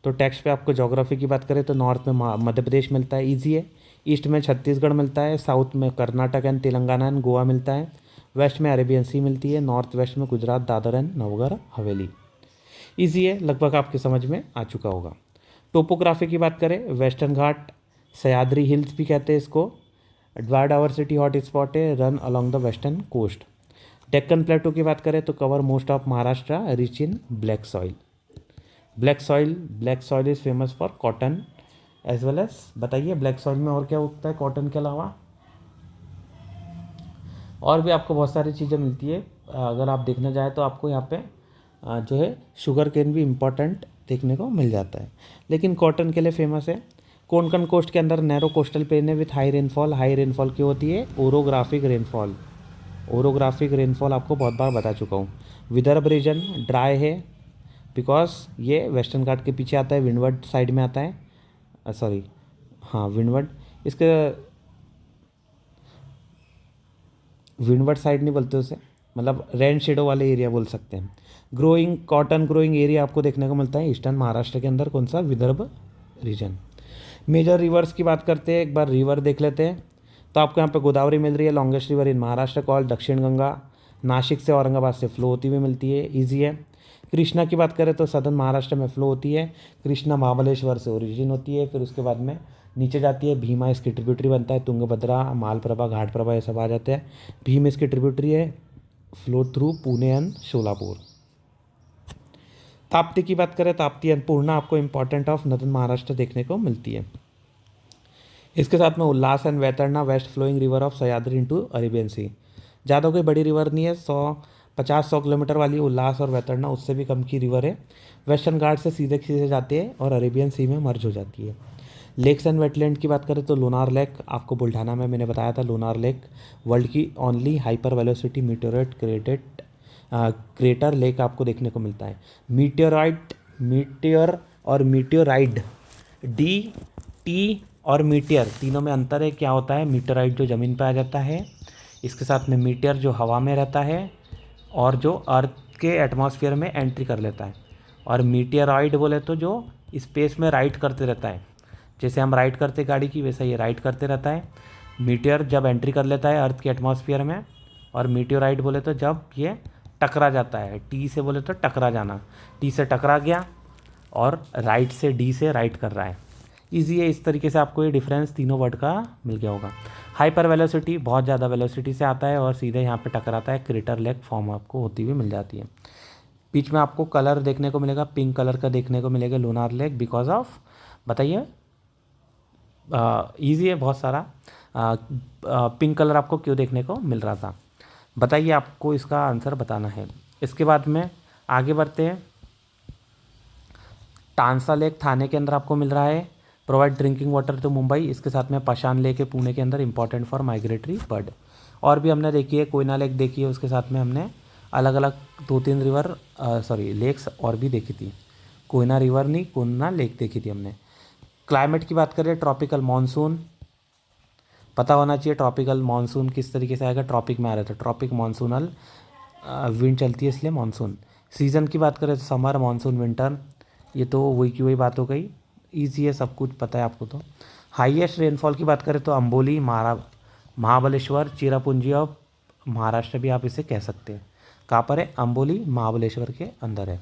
तो टेक्स्ट पे आपको ज्योग्राफी की बात करें तो नॉर्थ में मध्य प्रदेश मिलता है, ईजी है। ईस्ट में छत्तीसगढ़ मिलता है, साउथ में कर्नाटक एंड तेलंगाना एंड गोवा मिलता है, वेस्ट में अरेबियन सी मिलती है, नॉर्थ वेस्ट में Gujarat, Dadar and नवगर Haveli. Easy है, लगभग आपके समझ में आ चुका होगा। टोपोग्राफी की बात करें, वेस्टर्न घाट, सह्याद्री हिल्स भी कहते हैं इसको, बायोडाइवर्सिटी हॉट स्पॉट है, run along the western coast. Deccan plateau की बात करें तो cover most of Maharashtra, rich in black soil. Black soil is famous for cotton as well as. बताइए ब्लैक सॉइल में और क्या उगता है कॉटन के अलावा? और भी आपको बहुत सारी चीज़ें मिलती है। अगर आप देखने जाए तो आपको यहाँ पे जो है शुगर केन भी इम्पॉर्टेंट देखने को मिल जाता है, लेकिन कॉटन के लिए फेमस है। कोंकण कोस्ट के अंदर नैरो कोस्टल प्लेन है with high rainfall. High rainfall क्यों होती है? Orographic rainfall. ओरोग्राफिक रेनफॉल आपको बहुत बार बता चुका हूँ। विदर्भ रीजन ड्राई है बिकॉज ये वेस्टर्न घाट के पीछे आता है, विंडवर्ड साइड में आता है, सॉरी हाँ विंडवर्ड, इसके विंडवर्ड साइड नहीं बोलते उसे, मतलब रेन शेडो वाले एरिया बोल सकते हैं। ग्रोइंग कॉटन ग्रोइंग एरिया आपको देखने को मिलता है ईस्टर्न महाराष्ट्र के अंदर, कौन सा? विदर्भ रीजन। मेजर रिवर्स की बात करते हैं, एक बार रिवर देख लेते हैं। तो आपको यहाँ पे गोदावरी मिल रही है, longest river in Maharashtra call. दक्षिण गंगा नासिक से औरंगाबाद से फ्लो होती हुई मिलती है, ईजी है। कृष्णा की बात करें तो सदर्न महाराष्ट्र में फ्लो होती है, कृष्णा महाबलेश्वर से ओरिजिन होती है, फिर उसके बाद में नीचे जाती है, भीमा इसकी ट्रिब्यूटरी बनता है, तुंगभद्रा, मालप्रभा, घाटप्रभा ये सब आ जाते हैं। भीम इसकी ट्रिब्यूटरी है, flow through Pune and Solapur. Tapti की बात करें, ताप्ती अन्नपूर्णा आपको इंपॉर्टेंट ऑफ नदन महाराष्ट्र देखने को मिलती है। इसके साथ में Ulhas and Vaitarna, west flowing river of Sahyadri into Arabian sea. ज़्यादा कोई बड़ी रिवर नहीं है, 100 किलोमीटर वाली उल्लास और वैतरना उससे भी कम की रिवर है। वेस्टर्न घाट से सीधे सीधे जाती है और अरेबियन सी में मर्ज हो जाती है। लेक्स एंड वेटलैंड की बात करें तो लोनार लेक आपको बुल्ढाना में मैंने बताया था। लोनार लेक वर्ल्ड की only hyper velocity meteoroid crater lake आपको देखने को मिलता है। मीटियर और मीटियोराइड, डी टी और मीटियर तीनों में अंतर है। क्या होता है? मीटेराइड जो ज़मीन पर आ जाता है, इसके साथ में मीटियर जो हवा में रहता है और जो अर्थ के एटमॉस्फेयर में एंट्री कर लेता है। और मीटियरॉइड बोले तो जो स्पेस में राइड करते रहता है, जैसे हम राइड करते गाड़ी की, वैसा ये राइड करते रहता है। मीटियर जब एंट्री कर लेता है अर्थ के एटमॉस्फेयर में, और मीटियोराइड बोले तो जब ये टकरा जाता है। टी से बोले तो टकरा जाना, टी से टकरा गया और राइट से डी से राइट कर रहा है। ईजी है, इस तरीके से आपको ये डिफरेंस तीनों वर्ड का मिल गया होगा। हाइपर वेलोसिटी बहुत ज़्यादा वेलोसिटी से आता है और सीधे यहाँ पे टकराता है, क्रेटर लेक फॉर्म आपको होती हुई मिल जाती है। बीच में आपको कलर देखने को मिलेगा, पिंक कलर का देखने को मिलेगा लोनार लेक, बिकॉज ऑफ, बताइए, ईजी है बहुत सारा। पिंक कलर आपको क्यों देखने को मिल रहा था, बताइए, आपको इसका आंसर बताना है। इसके बाद में आगे बढ़ते हैं। टांसा लेक थाने के अंदर आपको मिल रहा है, provide drinking water to Mumbai. इसके साथ में पाषाण लेक है पुणे के अंदर, इंपॉर्टेंट फॉर माइग्रेटरी बर्ड। और भी हमने देखी है, कोयना लेक देखी है, उसके साथ में हमने अलग अलग 2-3 रिवर लेक्स और भी देखी थी। कोयना रिवर नहीं, कोयना लेक देखी थी हमने। क्लाइमेट की बात करें, ट्रॉपिकल मानसून पता होना चाहिए। ट्रॉपिकल मानसून किस तरीके से आएगा? ट्रॉपिक में आ रहा था, ट्रॉपिक मानसूनल विंड चलती है इसलिए मानसून। सीज़न की बात करें तो समर, मानसून, विंटर, ये तो वही की वही बात हो गई। ईजी है, सब कुछ पता है आपको तो। हाईएस्ट रेनफॉल की बात करें तो अम्बोली, महाबलेश्वर, चिरापुंजी और महाराष्ट्र भी आप इसे कह सकते हैं। कहाँ पर है? अम्बोली महाबलेश्वर के अंदर है।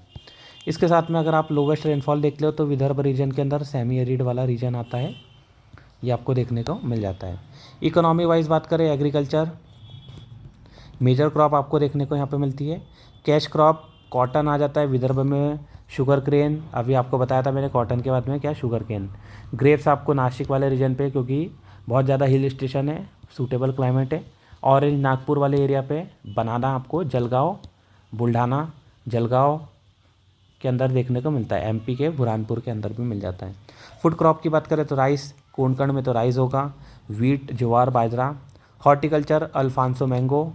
इसके साथ में अगर आप लोवेस्ट रेनफॉल देख लो तो विदर्भ रीजन के अंदर सेमी एरिड वाला रीजन आता है, ये आपको देखने को मिल जाता है। इकोनॉमी वाइज बात करें, एग्रीकल्चर मेजर क्रॉप आपको देखने को यहाँ पे मिलती है। कैश क्रॉप कॉटन आ जाता है विदर्भ में, शुगर केन अभी आपको बताया था मैंने कॉटन के बाद में क्या, शुगर केन। ग्रेप्स आपको नासिक वाले रीजन पे, क्योंकि बहुत ज़्यादा हिल स्टेशन है, सूटेबल क्लाइमेट है। ऑरेंज नागपुर वाले एरिया पे। बनाना आपको जलगांव, बुल्ढाना, जलगांव, के अंदर देखने को मिलता है, एमपी के बुरहानपुर के अंदर भी मिल जाता है। फूड क्रॉप की बात करें तो राइस, कोंकण में तो राइस होगा, वीट, ज्वार, बाजरा। हॉर्टिकल्चर अल्फांसो मैंगो,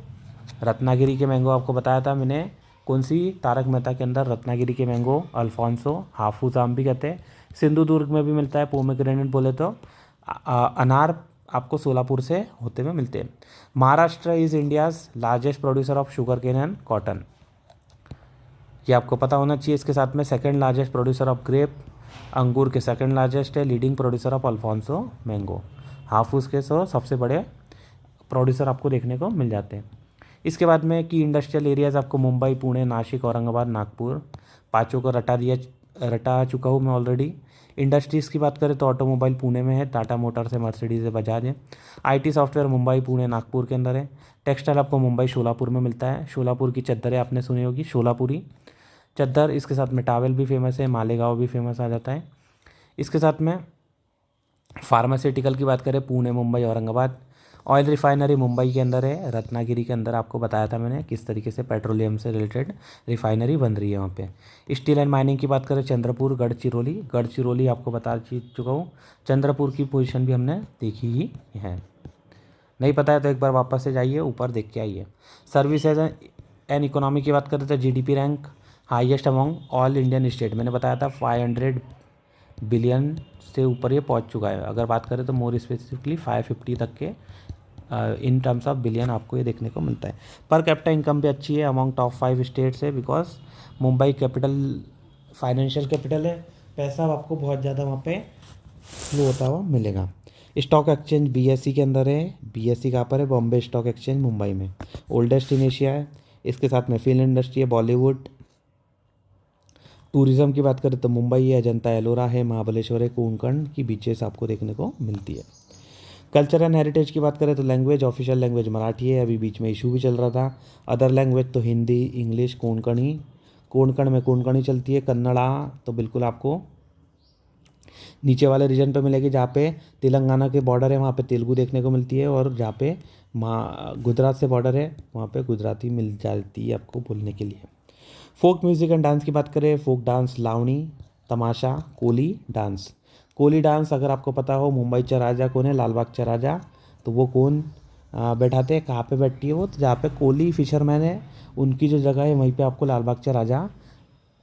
रत्नागिरी के मैंगो आपको बताया था मैंने, कौन सी, तारक मेहता के अंदर, रत्नागिरी के मैंगो अल्फांसो, हाफूज आम भी कहते हैं। सिंधुदुर्ग में भी मिलता है, पोमेग्रेनेट बोले तो। अनार आपको सोलापुर से होते हुए मिलते हैं। Maharashtra is India's largest producer of sugarcane and cotton, ये आपको पता होना चाहिए। इसके साथ में second largest producer of grape, अंगूर के सेकंड लार्जेस्ट है, leading producer of alphonso mango. हाफूज के सबसे बड़े प्रोड्यूसर आपको देखने को मिल जाते हैं। इसके बाद में की इंडस्ट्रियल एरियाज़ आपको मुंबई, पुणे, नासिक, औरंगाबाद, नागपुर, पाँचों को रटा चुका हूँ मैं ऑलरेडी। इंडस्ट्रीज़ की बात करें तो ऑटोमोबाइल पुणे में है, टाटा मोटर्स है, मर्सिडीज़ है, बजाज है। आईटी सॉफ्टवेयर मुंबई, पुणे, नागपुर के अंदर है। टेक्सटाइल आपको मुंबई, शोलापुर में मिलता है। शोलापुर की चद्दरें आपने सुनी होगी, शोलापुरी चद्दर। इसके साथ में टावल भी फेमस है, मालेगांव भी फेमस आ जाता है। इसके साथ में फार्मास्यूटिकल की बात करें, पुणे, मुंबई, औरंगाबाद। ऑयल रिफाइनरी मुंबई के अंदर है, रत्नागिरी के अंदर आपको बताया था मैंने किस तरीके से पेट्रोलियम से रिलेटेड रिफाइनरी बन रही है वहाँ पे। स्टील एंड माइनिंग की बात करें, चंद्रपुर, गढ़चिरौली आपको बता चुका हूँ। चंद्रपुर की पोजीशन भी हमने देखी ही है, नहीं पता है तो एक बार वापस से जाइए, ऊपर देख के आइए। सर्विसेज एंड इकोनॉमी की बात करें तो GDP rank highest among all Indian state, मैंने बताया था 500 बिलियन से ऊपर ये पहुंच चुका है। अगर बात करें तो मोर स्पेसिफिकली 550 तक के इन टर्म्स ऑफ बिलियन आपको ये देखने को मिलता है। पर कैपिटा इनकम भी अच्छी है, अमॉन्ग टॉप 5 स्टेट्स है, because Mumbai capital, financial capital है, पैसा आपको बहुत ज़्यादा वहाँ पे फ्लो होता हुआ मिलेगा। स्टॉक एक्सचेंज बीएससी के अंदर है, बीएससी कहाँ पर है, बॉम्बे स्टॉक एक्सचेंज मुंबई में, ओल्डेस्ट इन एशिया है। इसके साथ में फिल्म इंडस्ट्री है, बॉलीवुड। टूरिज़्म की बात करें तो मुंबई है, अजंता एलोरा है, महाबलेश्वर है, कोंकण की बीचेस आपको देखने को मिलती है। कल्चर एंड हेरिटेज की बात करें तो लैंग्वेज, ऑफिशियल लैंग्वेज मराठी है, अभी बीच में इशू भी चल रहा था। अदर लैंग्वेज तो हिंदी, इंग्लिश, कोंकण में कोंकणी चलती है। कन्नड़ा तो बिल्कुल आपको नीचे वाले रीजन पे मिलेगी, जहाँ पे तेलंगाना के बॉर्डर है वहाँ पे तेलुगु देखने को मिलती है, और जहाँ पे गुजरात से बॉर्डर है वहाँ पे गुजराती मिल जाती है आपको बोलने के लिए। फोक म्यूज़िक एंड डांस की बात करें, फोक डांस लावणी, तमाशा, कोली डांस। कोली डांस अगर आपको पता हो, मुंबई चा राजा कौन है, लाल बाग चा राजा, तो वो कौन बैठाते हैं, कहाँ पे बैठती है वो, तो जहाँ पे कोली फिशरमैन है उनकी जो जगह है वहीं पे आपको लाल बाग चा राजा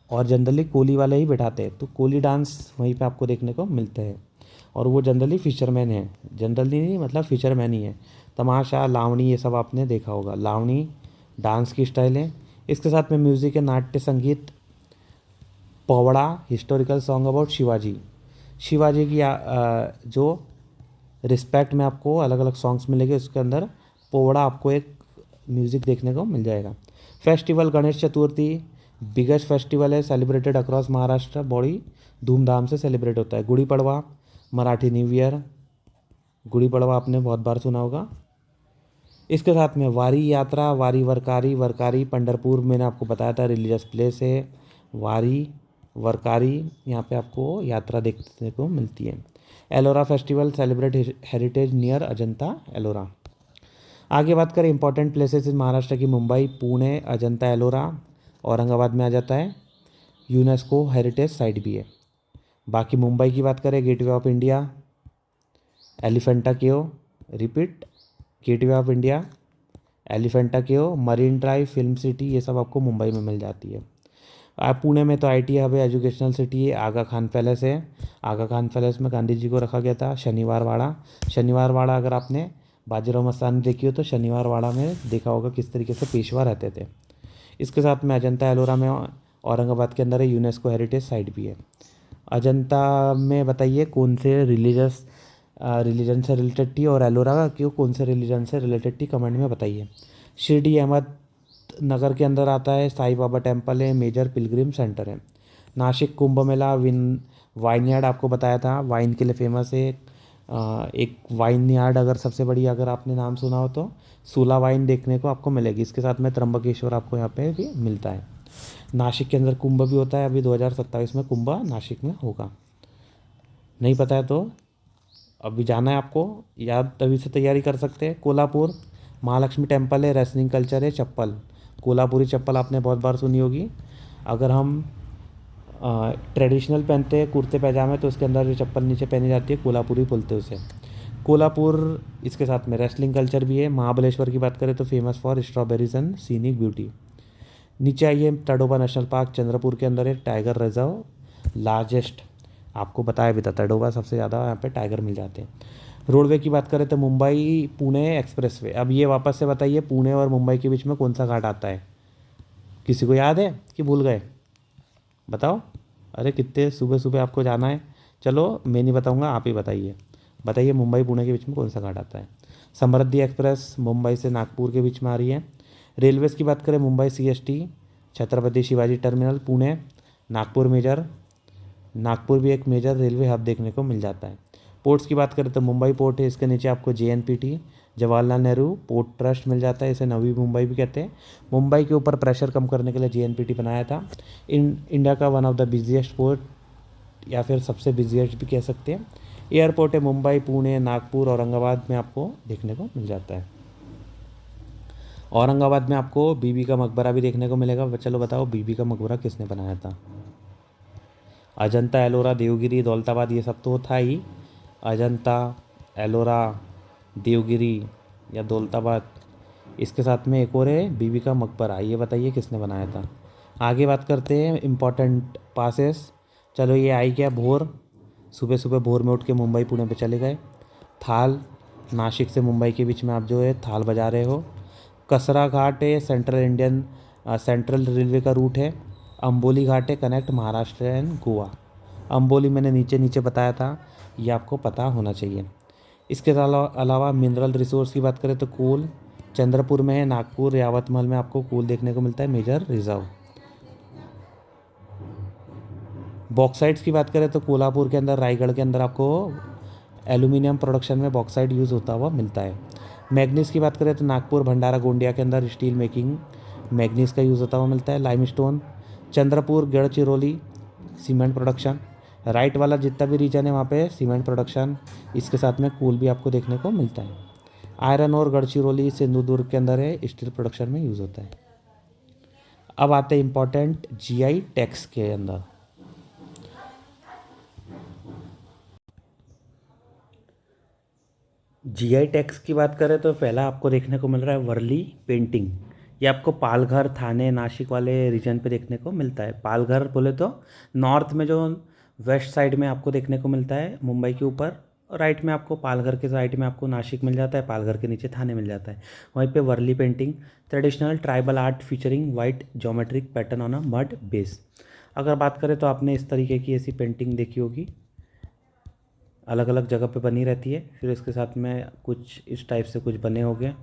और जनरली कोली वाले ही बैठाते हैं, तो कोली डांस वहीं पे आपको देखने को मिलते हैं, और वो जनरली फिशरमैन है, जनरली नहीं मतलब फिशरमैन ही है। तमाशा, लावणी ये सब आपने देखा होगा, लावणी डांस की स्टाइल है। इसके साथ में म्यूज़िक है, नाट्य संगीत, पोवड़ा, हिस्टोरिकल सॉन्ग अबाउट शिवाजी की जो रिस्पेक्ट में आपको अलग अलग सॉन्ग्स मिलेंगे, उसके अंदर पोवड़ा आपको एक म्यूज़िक देखने को मिल जाएगा। Festival Ganesh Chaturthi biggest festival है, सेलिब्रेटेड अक्रॉस महाराष्ट्र, बड़ी धूमधाम से सेलिब्रेट होता है। गुड़ी पड़वा, मराठी न्यू ईयर, गुड़ी पड़वा आपने बहुत बार सुना होगा। इसके साथ में वारी यात्रा, वारी वरकारी पंढरपुर, मैंने आपको बताया था रिलीजियस प्लेस है, वारी वरकारी यहाँ पे आपको यात्रा देखने को मिलती है। Ellora festival celebrate heritage near Ajanta Ellora. आगे बात करें इंपॉर्टेंट प्लेसेस इन महाराष्ट्र की, मुंबई, पुणे, अजंता एलोरा औरंगाबाद में आ जाता है, यूनेस्को हेरिटेज साइट भी है। बाकी मुंबई की बात करें, gateway of India, Elephanta cave, repeat, gateway of India, Elephanta cave, marine drive, film city, ये सब आपको मुंबई में मिल जाती है। पुणे में तो आईटी हब है, एजुकेशनल सिटी है, आगा खान पैलेस है, आगा खान पैलेस में गांधी जी को रखा गया था। शनिवार वाड़ा अगर आपने बाजीराव मस्तानी देखी हो तो शनिवार वाड़ा में देखा होगा किस तरीके से पेशवा रहते थे। इसके साथ में अजंता एलोरा में औरंगाबाद के अंदर है, यूनेस्को हेरिटेज साइट भी है। अजंता में बताइए कौन से रिलीजन से रिलेटेड थी, और एलोरा का क्यों कौन से रिलीजन से रिलेटेड थी, कमेंट में बताइए। शिरडी अहमद नगर के अंदर आता है, साईं बाबा टेम्पल है, मेजर पिलग्रिम सेंटर है। नासिक कुंभ मेला, वाइन यार्ड आपको बताया था, वाइन के लिए फेमस है। एक वाइन यार्ड अगर सबसे बड़ी अगर आपने नाम सुना हो तो सूला वाइन देखने को आपको मिलेगी। इसके साथ में त्र्यंबकेश्वर आपको यहाँ पे भी मिलता है। नासिक के अंदर कुंभ भी होता है, अभी 2027 में कुंभ नासिक में होगा, नहीं पता है तो अभी जाना है आपको, याद तभी से तैयारी कर सकते हैं। कोल्हापुर महालक्ष्मी टेम्पल है, रेसलिंग कल्चर है, चप्पल, कोल्हापुरी चप्पल आपने बहुत बार सुनी होगी। अगर हम ट्रेडिशनल पहनते हैं कुर्ते पैजामे, तो उसके अंदर जो चप्पल नीचे पहनी जाती है कोल्हापुरी बोलते हैं उसे। कोल्हापुर, इसके साथ में रेसलिंग कल्चर भी है। महाबलेश्वर की बात करें तो famous for strawberries and scenic beauty. नीचे आइए, तडोबा नेशनल पार्क चंद्रपुर के अंदर है। टाइगर रिजर्व लार्जेस्ट, आपको बताया भी था, तडोबा सबसे ज़्यादा यहाँ पे टाइगर मिल जाते हैं। रोडवे की बात करें तो मुंबई पुणे एक्सप्रेसवे। अब ये वापस से बताइए, पुणे और मुंबई के बीच में कौन सा घाट आता है? किसी को याद है कि भूल गए? बताओ। अरे कितने सुबह सुबह आपको जाना है। चलो मैं नहीं बताऊंगा, आप ही बताइए। बताइए मुंबई पुणे के बीच में कौन सा घाट आता है? समृद्धि एक्सप्रेस मुंबई से नागपुर के बीच में आ रही है। रेलवेज़ की बात करें, Mumbai CST, Chhatrapati Shivaji terminal, Pune, Nagpur major. Nagpur भी एक मेजर रेलवे हब देखने को मिल जाता है। पोर्ट्स की बात करें तो मुंबई पोर्ट है, इसके नीचे आपको JNPT Jawaharlal Nehru port trust मिल जाता है, इसे नवी मुंबई भी कहते हैं। मुंबई के ऊपर प्रेशर कम करने के लिए JNPT बनाया था। इंडिया का one of the busiest port या फिर सबसे बिजिएस्ट भी कह सकते हैं। एयरपोर्ट है मुंबई, पुणे, नागपुर, औरंगाबाद में आपको देखने को मिल जाता है। औरंगाबाद में आपको बीबी का मकबरा भी देखने को मिलेगा। चलो बताओ, बीबी का मकबरा किसने बनाया था? अजंता, एलोरा, देवगिरी, दौलताबाद, ये सब तो था ही। अजंता, एलोरा, देवगिरी या दौलताबाद, इसके साथ में एक और है बीबी का मकबरा। ये बताइए किसने बनाया था? आगे बात करते हैं इम्पॉर्टेंट पासेस। चलो ये आई क्या, भोर, सुबह सुबह भोर में उठ के मुंबई पुणे पे चले गए। थाल, नासिक से मुंबई के बीच में आप जो है थाल बजा रहे हो। कसरा घाट है, सेंट्रल रेलवे का रूट है। अंबोली घाट है, कनेक्ट महाराष्ट्र एंड गोवा। अंबोली मैंने नीचे नीचे बताया था, ये आपको पता होना चाहिए। इसके अलावा मिनरल रिसोर्स की बात करें तो कोल चंद्रपुर में है। नागपुर, यावतमल में आपको कोल देखने को मिलता है, मेजर रिजर्व। बॉक्साइट्स की बात करें तो कोल्हापुर के अंदर, रायगढ़ के अंदर आपको एल्यूमिनियम प्रोडक्शन में बॉक्साइट यूज़ होता हुआ मिलता है। मैग्नीज की बात करें तो नागपुर, भंडारा, गोंडिया के अंदर स्टील मेकिंग मैग्नीज का यूज़ होता हुआ मिलता है। Limestone, Chandrapur, Gadchiroli, cement production. Right वाला जितना भी रीजन है वहाँ पे सीमेंट प्रोडक्शन, इसके साथ में कोल भी आपको देखने को मिलता है। आयरन और गढ़चिरौली सिंधुदुर्ग के अंदर है, स्टील प्रोडक्शन में यूज़ होता है। अब आते हैं इम्पॉर्टेंट GI टैक्स के अंदर। GI टैक्स की बात करें तो पहला आपको देखने को मिल रहा है वर्ली पेंटिंग। ये आपको पालघर, थाने, नासिक वाले रीजन पे देखने को मिलता है। पालघर बोले तो नॉर्थ में, जो वेस्ट साइड में आपको देखने को मिलता है मुंबई के ऊपर। राइट में आपको पालघर के साइड में आपको नासिक मिल जाता है, पालघर के नीचे थाने मिल जाता है। वहीं पे Warli painting, traditional tribal art featuring white geometric pattern on a mud base. अगर बात करें तो आपने इस तरीके की ऐसी पेंटिंग देखी होगी, अलग अलग जगह पे बनी रहती है। फिर इसके साथ में कुछ इस टाइप से कुछ बने हो गए,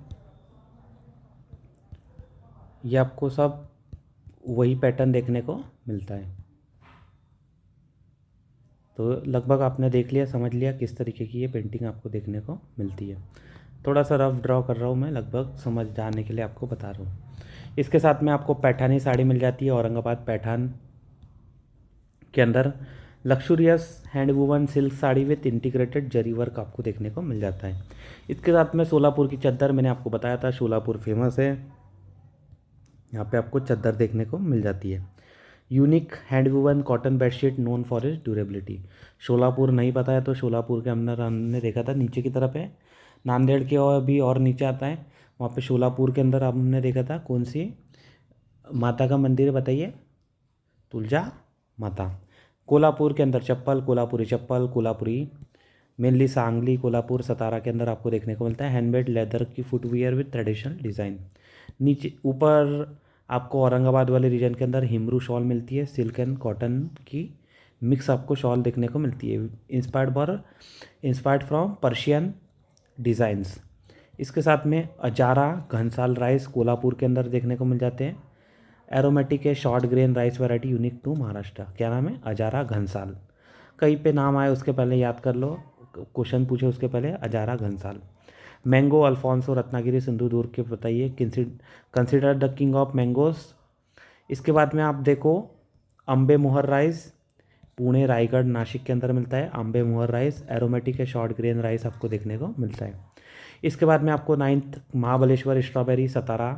ये आपको सब वही पैटर्न देखने को मिलता है। तो लगभग आपने देख लिया, समझ लिया किस तरीके की ये पेंटिंग आपको देखने को मिलती है। थोड़ा सा रफ ड्रॉ कर रहा हूँ मैं, लगभग समझ जाने के लिए आपको बता रहा हूँ। इसके साथ में आपको पैठानी साड़ी मिल जाती है, औरंगाबाद पैठान के अंदर। Luxurious hand woven silk sari with integrated zari work आपको देखने को मिल जाता है। इसके साथ में सोलापुर की चद्दर, मैंने आपको बताया था सोलापुर फेमस है, यहाँ पे आपको चद्दर देखने को मिल जाती है। Unique hand woven cotton bedsheet known for is durability. Solapur नहीं पता है तो सोलापुर के अंदर हमने देखा था नीचे की तरफ है, नांदेड़ के और भी और नीचे आता है, वहाँ पे सोलापुर के अंदर हमने देखा था कौन सी माता का मंदिर बताइए? तुलजा माता। कोल्हापुर के अंदर चप्पल, कोल्हापुरी चप्पल, कोल्हापुरी मेनली सांगली, कोल्हापुर, सतारा के अंदर आपको देखने को मिलता है हैंडमेड लेदर की फुटवियर विद ट्रेडिशनल डिज़ाइन। नीचे ऊपर आपको औरंगाबाद वाले रीजन के अंदर हिमरू शॉल मिलती है, सिल्क एंड कॉटन की मिक्स आपको शॉल देखने को मिलती है, इंस्पायर्ड फ्रॉम पर्शियन डिज़ाइंस। इसके साथ में अजारा घनसाल राइस कोल्हापुर के अंदर देखने को मिल जाते हैं। एरोमेटिक है short grain rice variety unique to Maharashtra. क्या नाम है? अजारा घनसाल। कहीं पे नाम आए उसके पहले याद कर लो, क्वेश्चन पूछे उसके पहले अजारा घनसाल। मैंगो अल्फोंसो रत्नागिरी सिंधुदुर्ग के बताइए, consider the king of mangoes. इसके बाद में आप देखो अम्बे मोहर राइस, पुणे, रायगढ़, नासिक के अंदर मिलता है अम्बे मोहर राइस। एरोमेटिक है शॉर्ट ग्रेन राइस आपको देखने को मिलता है। इसके बाद में आपको 9th महाबलेश्वर स्ट्रॉबेरी, सतारा,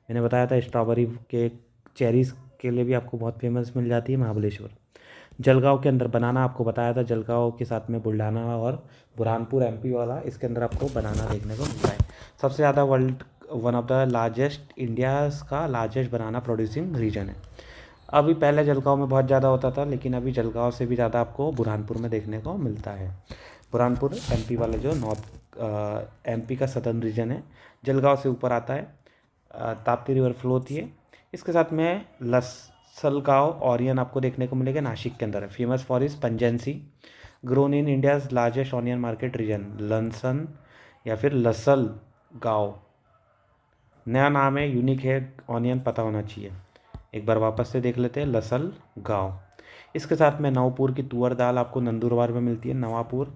मैंने बताया था स्ट्रॉबेरी के चेरीज़ के लिए भी आपको बहुत फेमस मिल जाती है महाबलेश्वर। जलगांव के अंदर बनाना आपको बताया था, जलगांव के साथ में बुल्ढाना और बुरहानपुर एमपी वाला, इसके अंदर आपको बनाना देखने को मिलता है। सबसे ज़्यादा world one of the largest, India का लार्जेस्ट बनाना प्रोड्यूसिंग रीजन है। अभी पहले जलगांव में बहुत ज़्यादा होता था, लेकिन अभी जलगांव से भी ज़्यादा आपको बुरहानपुर में देखने को मिलता है। बुरहानपुर एमपी वाला जो नॉर्थ एमपी का सदर्न रीजन है, जलगांव से ऊपर आता है, ताप्ती रिवर फ्लो होती है। इसके साथ में लसलगांव ऑनियन आपको देखने को मिलेगा, नासिक के अंदर है, famous for is pungency, grown in India's largest onion market region, लसन या फिर लसल गांव, नया नाम है, यूनिक है, ऑनियन पता होना चाहिए। एक बार वापस से देख लेते हैं, लसल गांव। इसके साथ में नवपुर की तुअर दाल आपको नंदुरबार में मिलती है, Navapur.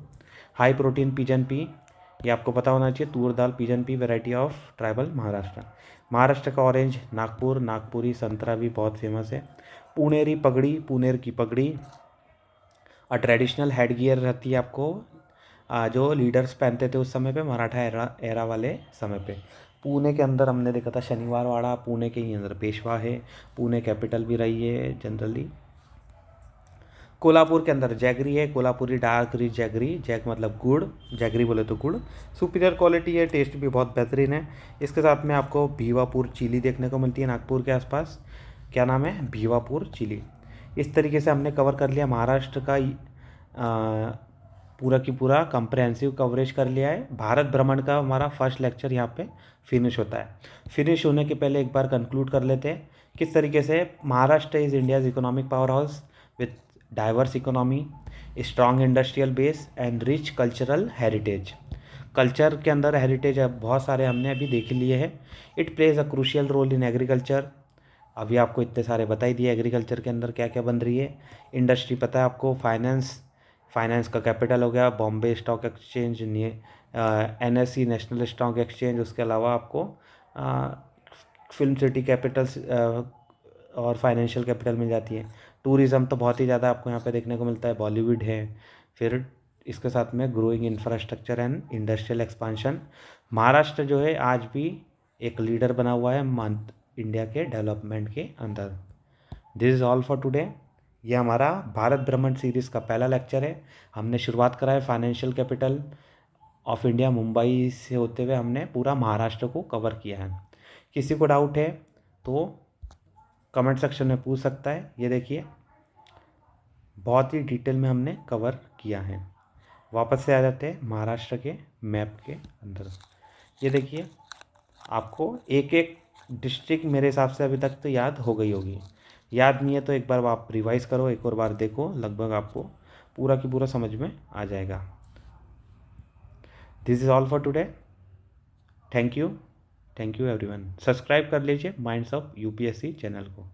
High protein pigeon pea, ये आपको पता होना चाहिए, toor dal pigeon pea variety of tribal Maharashtra. Maharashtra का ऑरेंज नागपुर, नागपुरी संतरा भी बहुत फेमस है। पुनेरी पगड़ी, पुनेर की पगड़ी, ट्रेडिशनल हेड गियर रहती है आपको, जो लीडर्स पहनते थे उस समय पे, मराठा एरा वाले समय पे। पुणे के अंदर हमने देखा था शनिवार वाड़ा, पुणे के ही अंदर पेशवा है, पुणे कैपिटल भी रही है जनरली। कोल्हापुर के अंदर जैगरी है, Kolhapuri dark rich jaggery, zag मतलब गुड़, जैगरी बोले तो गुड़, सुपीरियर क्वालिटी है, टेस्ट भी बहुत बेहतरीन है। इसके साथ में आपको भीवापुर चिली देखने को मिलती है नागपुर के आसपास, क्या नाम है, भीवापुर चिली। इस तरीके से हमने कवर कर लिया महाराष्ट्र का पूरा की पूरा कंप्रहेंसिव कवरेज कर लिया है। भारत भ्रमण का हमारा फर्स्ट लेक्चर यहाँ पे फिनिश होता है। फिनिश होने के पहले एक बार कंक्लूड कर लेते हैं किस तरीके से Maharashtra is India's economic power house with diverse economy, strong industrial base and rich cultural heritage. Culture के अंदर हेरिटेज बहुत सारे हमने अभी देख लिए हैं। It plays a crucial role in agriculture, अभी आपको इतने सारे बता ही दिए एग्रीकल्चर के अंदर क्या क्या बन रही है। इंडस्ट्री पता है आपको, फाइनेंस का कैपिटल हो गया Bombay stock exchange, NSE national stock exchange, उसके अलावा आपको फिल्म सिटी कैपिटल्स और फाइनेंशियल कैपिटल मिल जाती है। टूरिज़्म तो बहुत ही ज़्यादा आपको यहाँ पे देखने को मिलता है, बॉलीवुड है, फिर इसके साथ में growing infrastructure and industrial expansion. Maharashtra जो है आज भी एक लीडर बना हुआ है इंडिया के डेवलपमेंट के अंदर। This is all for today. ये हमारा भारत भ्रमण सीरीज़ का पहला लेक्चर है। हमने शुरुआत करा है financial capital of India Mumbai से होते हुए हमने पूरा महाराष्ट्र को कवर किया है। किसी को डाउट है तो कमेंट सेक्शन में पूछ सकता है। ये देखिए बहुत ही डिटेल में हमने कवर किया है। वापस से आ जाते हैं महाराष्ट्र के मैप के अंदर। ये देखिए आपको एक एक डिस्ट्रिक्ट मेरे हिसाब से अभी तक तो याद हो गई होगी, याद नहीं है तो एक बार आप रिवाइज़ करो, एक और बार देखो, लगभग आपको पूरा की पूरा समझ में आ जाएगा। This is all for today. Thank you everyone. Subscribe कर लीजिए माइंड्स ऑफ UPSC चैनल को।